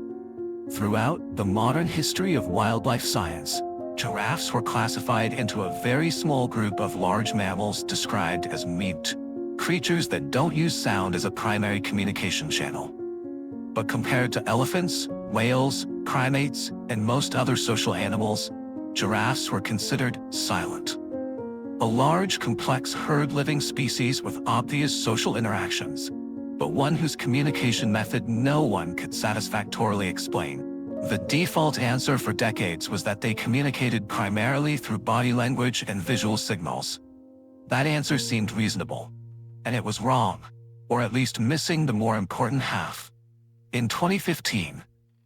Throughout the modern history of wildlife science, giraffes were classified into a very small group of large mammals described as mute, creatures that don't use sound as a primary communication channel. But compared to elephants, whales, primates, and most other social animals, giraffes were considered silent. A large, complex herd-living species with obvious social interactions, but one whose communication method no one could satisfactorily explain. The default answer for decades was that they communicated primarily through body language and visual signals. That answer seemed reasonable. And it was wrong, or at least missing the more important half. In 2015,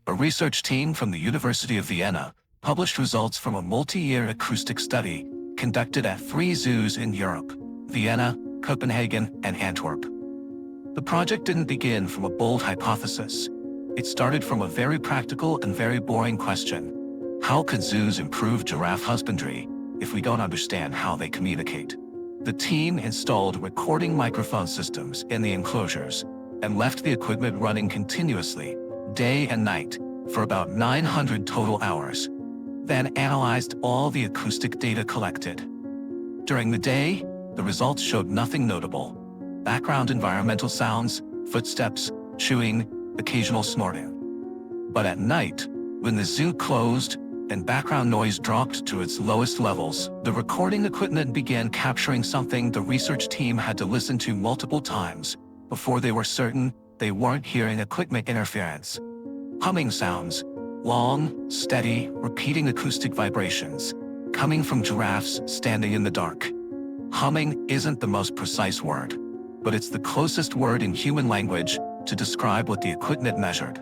a research team from the University of Vienna published results from a multi-year acoustic study conducted at 3 zoos in Europe: Vienna, Copenhagen, and Antwerp. The project didn't begin from a bold hypothesis. It started from a very practical and very boring question. How could zoos improve giraffe husbandry if we don't understand how they communicate? The team installed recording microphone systems in the enclosures and left the equipment running continuously, day and night, for about 900 total hours. Then analyzed all the acoustic data collected. During the day, the results showed nothing notable. Background environmental sounds, footsteps, chewing, occasional snorting. But at night, when the zoo closed and background noise dropped to its lowest levels, the recording equipment began capturing something the research team had to listen to multiple times before they were certain they weren't hearing equipment interference. Humming sounds, long, steady, repeating acoustic vibrations, coming from giraffes standing in the dark. Humming isn't the most precise word, but it's the closest word in human language to describe what the equipment measured.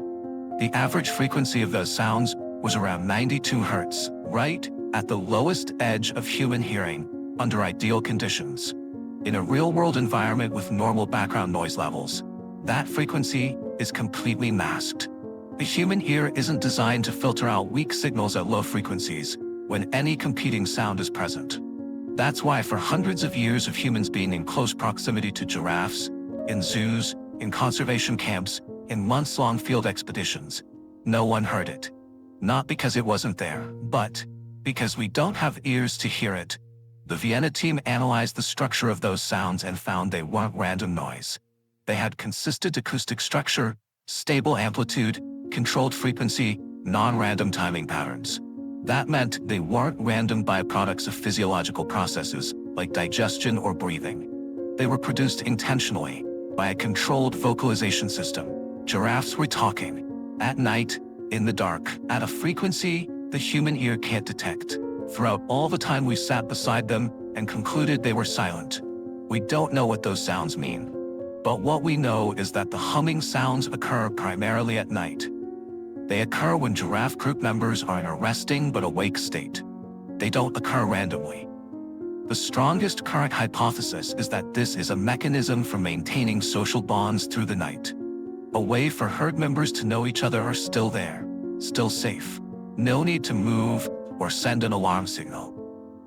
The average frequency of those sounds was around 92 Hz, right at the lowest edge of human hearing, under ideal conditions. In a real-world environment with normal background noise levels, that frequency is completely masked. The human ear isn't designed to filter out weak signals at low frequencies when any competing sound is present. That's why for hundreds of years of humans being in close proximity to giraffes, in zoos, in conservation camps, in months-long field expeditions, no one heard it. Not because it wasn't there, but because we don't have ears to hear it. The Vienna team analyzed the structure of those sounds and found they weren't random noise. They had consistent acoustic structure, stable amplitude, controlled frequency, non-random timing patterns. That meant they weren't random byproducts of physiological processes, like digestion or breathing. They were produced intentionally, by a controlled vocalization system. Giraffes were talking, at night, in the dark, at a frequency the human ear can't detect. Throughout all the time we sat beside them and concluded they were silent. We don't know what those sounds mean. But what we know is that the humming sounds occur primarily at night. They occur when giraffe group members are in a resting but awake state. They don't occur randomly. The strongest current hypothesis is that this is a mechanism for maintaining social bonds through the night. A way for herd members to know each other are still there, still safe. No need to move or send an alarm signal.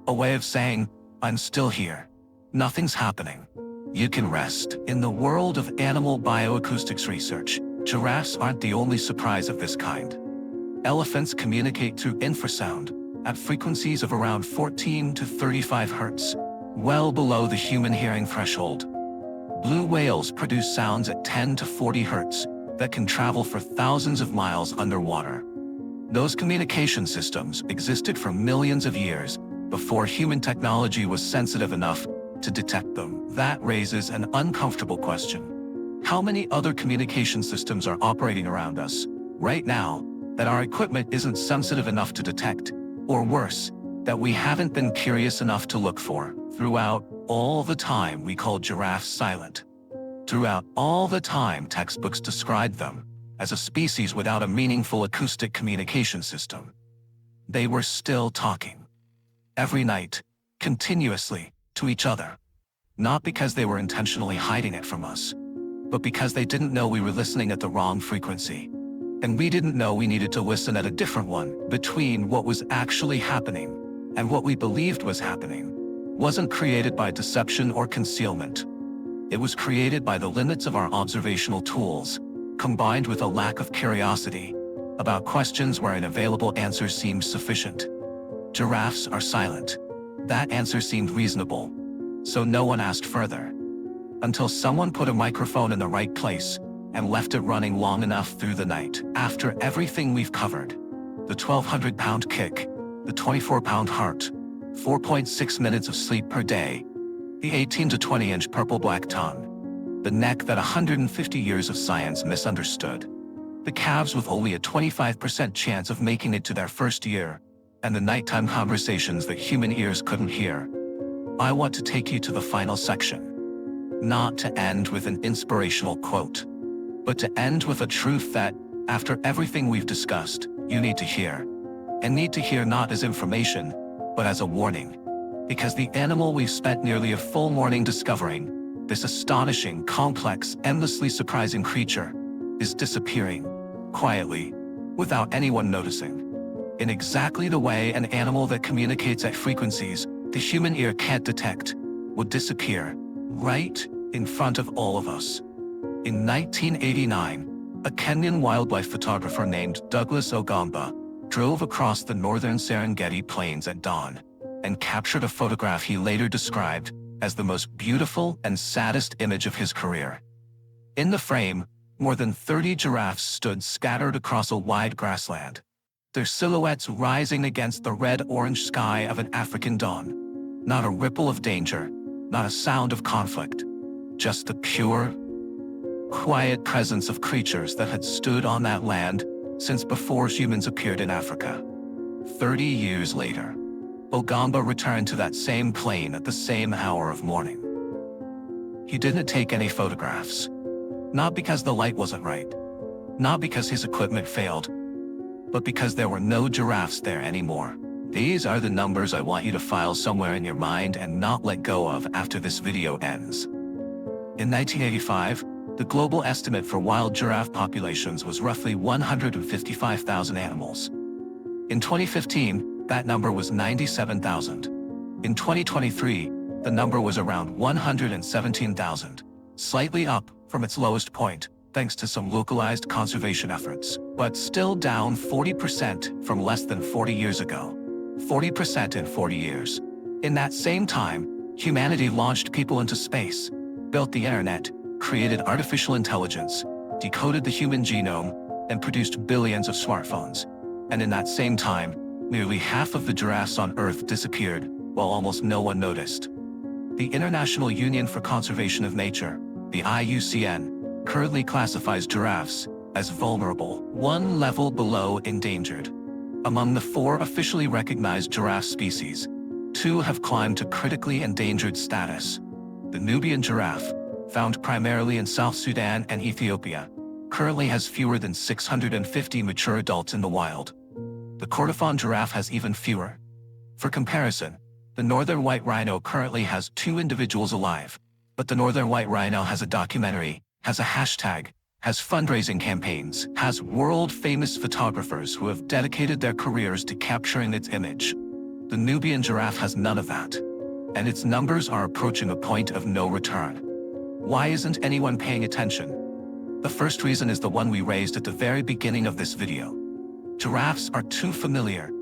A way of saying, I'm still here. Nothing's happening. You can rest. In the world of animal bioacoustics research, giraffes aren't the only surprise of this kind. Elephants communicate through infrasound at frequencies of around 14 to 35 Hz, well below the human hearing threshold. Blue whales produce sounds at 10 to 40 Hz that can travel for thousands of miles underwater. Those communication systems existed for millions of years before human technology was sensitive enough to detect them. That raises an uncomfortable question. How many other communication systems are operating around us right now that our equipment isn't sensitive enough to detect, or worse, that we haven't been curious enough to look for? Throughout all the time we called giraffes silent. Throughout all the time textbooks described them as a species without a meaningful acoustic communication system. They were still talking. Every night, continuously, to each other. Not because they were intentionally hiding it from us, but because they didn't know we were listening at the wrong frequency. And we didn't know we needed to listen at a different one. Between what was actually happening and what we believed was happening wasn't created by deception or concealment. It was created by the limits of our observational tools, combined with a lack of curiosity about questions where an available answer seemed sufficient. Giraffes are silent. That answer seemed reasonable, so no one asked further. Until someone put a microphone in the right place and left it running long enough through the night. After everything we've covered, the 1,200-pound kick, the 24-pound heart, 4.6 minutes of sleep per day, the 18 to 20-inch purple-black tongue, the neck that 150 years of science misunderstood, the calves with only a 25% chance of making it to their first year, and the nighttime conversations that human ears couldn't hear. I want to take you to the final section. Not to end with an inspirational quote, but to end with a truth that, after everything we've discussed, you need to hear. And need to hear not as information, but as a warning. Because the animal we've spent nearly a full morning discovering, this astonishing, complex, endlessly surprising creature, is disappearing, quietly, without anyone noticing. In exactly the way an animal that communicates at frequencies the human ear can't detect would disappear, right in front of all of us. In 1989, a Kenyan wildlife photographer named Douglas Ogamba drove across the northern Serengeti plains at dawn and captured a photograph he later described as the most beautiful and saddest image of his career. In the frame, more than 30 giraffes stood scattered across a wide grassland, their silhouettes rising against the red-orange sky of an African dawn. Not a ripple of danger, not a sound of conflict, just the pure, quiet presence of creatures that had stood on that land since before humans appeared in Africa. 30 years later, Ogamba returned to that same plain at the same hour of morning. He didn't take any photographs. Not because the light wasn't right, not because his equipment failed, but because there were no giraffes there anymore. These are the numbers I want you to file somewhere in your mind and not let go of after this video ends. In 1985, the global estimate for wild giraffe populations was roughly 155,000 animals. In 2015, that number was 97,000. In 2023, the number was around 117,000, slightly up from its lowest point, thanks to some localized conservation efforts, but still down 40% from less than 40 years ago. 40% in 40 years. In that same time, humanity launched people into space, built the internet, created artificial intelligence, decoded the human genome, and produced billions of smartphones. And in that same time, nearly half of the giraffes on Earth disappeared, while almost no one noticed. The International Union for Conservation of Nature, The IUCN currently classifies giraffes as vulnerable, one level below endangered. Among the 4 officially recognized giraffe species, 2 have climbed to critically endangered status. The Nubian giraffe, found primarily in South Sudan and Ethiopia, currently has fewer than 650 mature adults in the wild. The Kordofan giraffe has even fewer. For comparison, the northern white rhino currently has 2 individuals alive, but the northern white rhino has a documentary, has a hashtag, has fundraising campaigns, has world-famous photographers who have dedicated their careers to capturing its image. The Nubian giraffe has none of that, and its numbers are approaching a point of no return. Why isn't anyone paying attention? The first reason is the one we raised at the very beginning of this video. Giraffes are too familiar.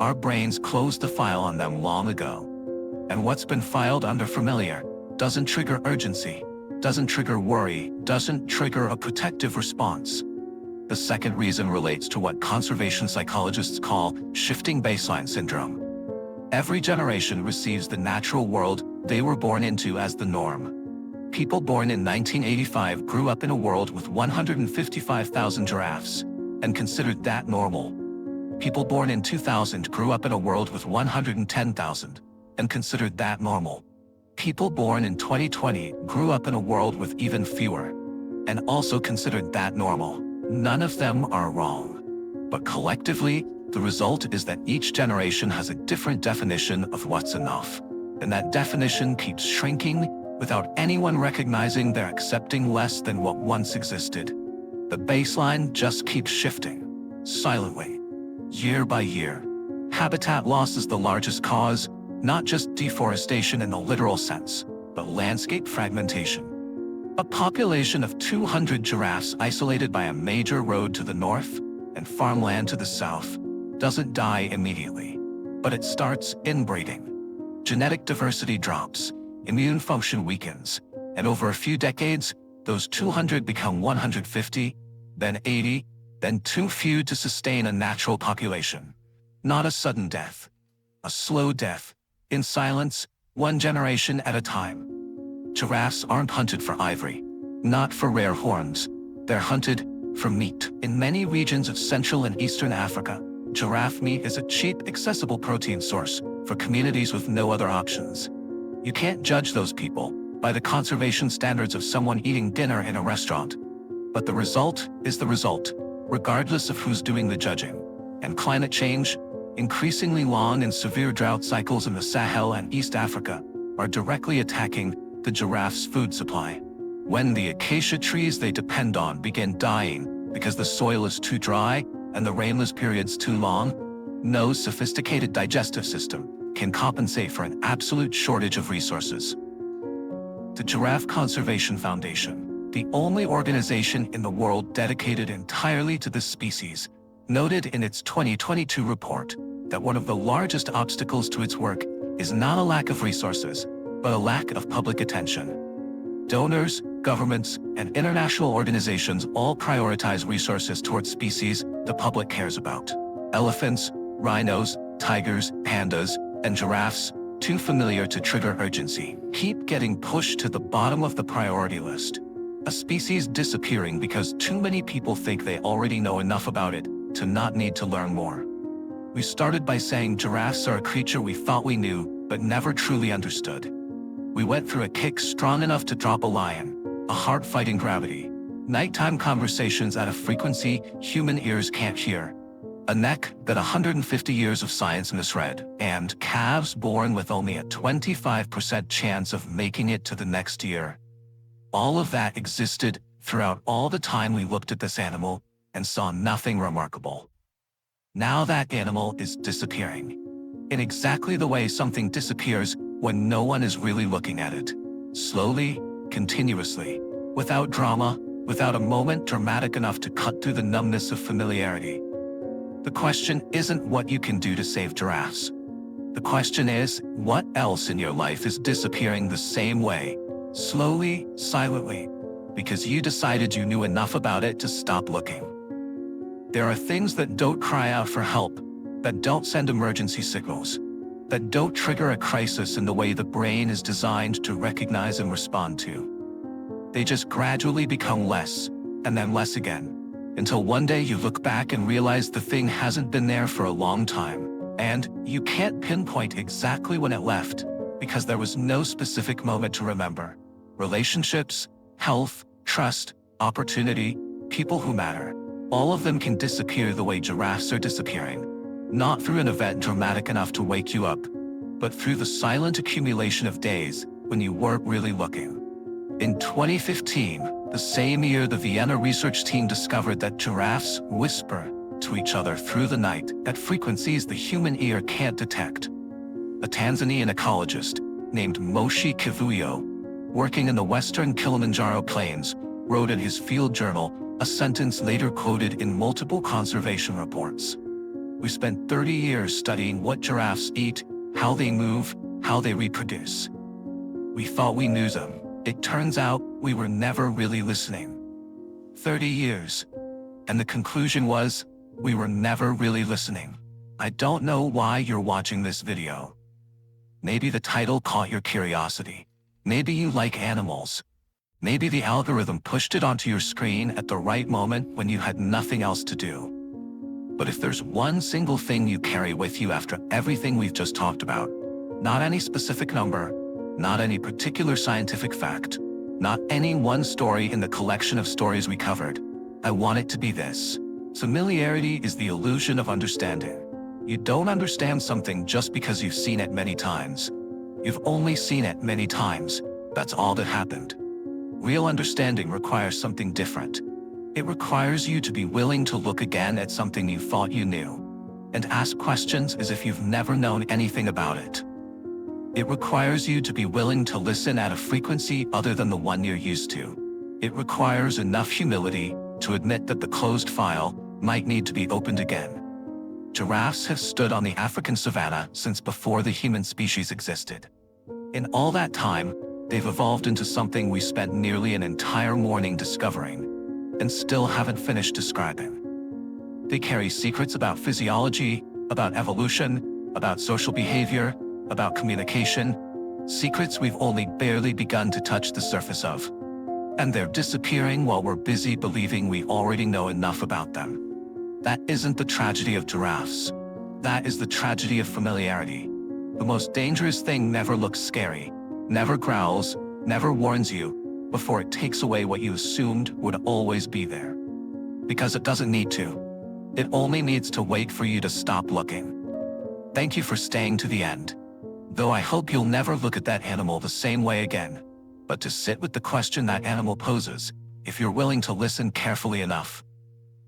Our brains closed the file on them long ago. And what's been filed under familiar doesn't trigger urgency, doesn't trigger worry, doesn't trigger a protective response. The second reason relates to what conservation psychologists call shifting baseline syndrome. Every generation receives the natural world they were born into as the norm. People born in 1985 grew up in a world with 155,000 giraffes and considered that normal. People born in 2000 grew up in a world with 110,000 and considered that normal. People born in 2020 grew up in a world with even fewer and also considered that normal. None of them are wrong. But collectively, the result is that each generation has a different definition of what's enough. And that definition keeps shrinking without anyone recognizing they're accepting less than what once existed. The baseline just keeps shifting, silently, year by year. Habitat loss is the largest cause, not just deforestation in the literal sense, but landscape fragmentation. A population of 200 giraffes isolated by a major road to the north and farmland to the south doesn't die immediately, but it starts inbreeding. Genetic diversity drops, immune function weakens, and over a few decades, those 200 become 150, then 80, then too few to sustain a natural population. Not a sudden death, a slow death, in silence, one generation at a time. Giraffes aren't hunted for ivory, not for rare horns. They're hunted for meat. In many regions of Central and Eastern Africa, giraffe meat is a cheap, accessible protein source for communities with no other options. You can't judge those people by the conservation standards of someone eating dinner in a restaurant. But the result is the result, regardless of who's doing the judging. And climate change, increasingly long and severe drought cycles in the Sahel and East Africa, are directly attacking the giraffe's food supply. When the acacia trees they depend on begin dying because the soil is too dry and the rainless periods too long, no sophisticated digestive system can compensate for an absolute shortage of resources. The Giraffe Conservation Foundation, the only organization in the world dedicated entirely to this species, noted in its 2022 report that one of the largest obstacles to its work is not a lack of resources, but a lack of public attention. Donors, governments, and international organizations all prioritize resources towards species the public cares about. Elephants, rhinos, tigers, pandas, and giraffes, too familiar to trigger urgency, keep getting pushed to the bottom of the priority list. A species disappearing because too many people think they already know enough about it to not need to learn more. We started by saying giraffes are a creature we thought we knew, but never truly understood. We went through a kick strong enough to drop a lion, a heart fighting gravity, nighttime conversations at a frequency human ears can't hear, a neck that 150 years of science misread, and calves born with only a 25% chance of making it to the next year. All of that existed throughout all the time we looked at this animal and saw nothing remarkable. Now that animal is disappearing, in exactly the way something disappears when no one is really looking at it. Slowly, continuously, without drama, without a moment dramatic enough to cut through the numbness of familiarity. The question isn't what you can do to save giraffes. The question is, what else in your life is disappearing the same way, slowly, silently, because you decided you knew enough about it to stop looking. There are things that don't cry out for help, that don't send emergency signals, that don't trigger a crisis in the way the brain is designed to recognize and respond to. They just gradually become less, and then less again, until one day you look back and realize the thing hasn't been there for a long time. And you can't pinpoint exactly when it left, because there was no specific moment to remember. Relationships, health, trust, opportunity, people who matter. All of them can disappear the way giraffes are disappearing. Not through an event dramatic enough to wake you up, but through the silent accumulation of days when you weren't really looking. In 2015, the same year the Vienna research team discovered that giraffes whisper to each other through the night at frequencies the human ear can't detect. A Tanzanian ecologist named Moshe Kivuyo, working in the western Kilimanjaro plains, wrote in his field journal a sentence later quoted in multiple conservation reports. We spent 30 years studying what giraffes eat, how they move, how they reproduce. We thought we knew them. It turns out we were never really listening. 30 years. And the conclusion was, we were never really listening. I don't know why you're watching this video. Maybe the title caught your curiosity. Maybe you like animals. Maybe the algorithm pushed it onto your screen at the right moment when you had nothing else to do. But if there's one single thing you carry with you after everything we've just talked about, not any specific number, not any particular scientific fact, not any one story in the collection of stories we covered, I want it to be this. Familiarity is the illusion of understanding. You don't understand something just because you've seen it many times. You've only seen it many times. That's all that happened. Real understanding requires something different. It requires you to be willing to look again at something you thought you knew, and ask questions as if you've never known anything about it. It requires you to be willing to listen at a frequency other than the one you're used to. It requires enough humility to admit that the closed file might need to be opened again. Giraffes have stood on the African savanna since before the human species existed. In all that time, they've evolved into something we spent nearly an entire morning discovering, and still haven't finished describing. They carry secrets about physiology, about evolution, about social behavior, about communication, secrets we've only barely begun to touch the surface of. And they're disappearing while we're busy believing we already know enough about them. That isn't the tragedy of giraffes. That is the tragedy of familiarity. The most dangerous thing never looks scary, never growls, never warns you, before it takes away what you assumed would always be there. Because it doesn't need to. It only needs to wait for you to stop looking. Thank you for staying to the end. Though I hope you'll never look at that animal the same way again, but to sit with the question that animal poses, if you're willing to listen carefully enough.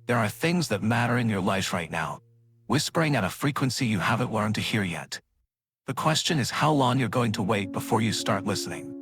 There are things that matter in your life right now, whispering at a frequency you haven't learned to hear yet. The question is how long you're going to wait before you start listening.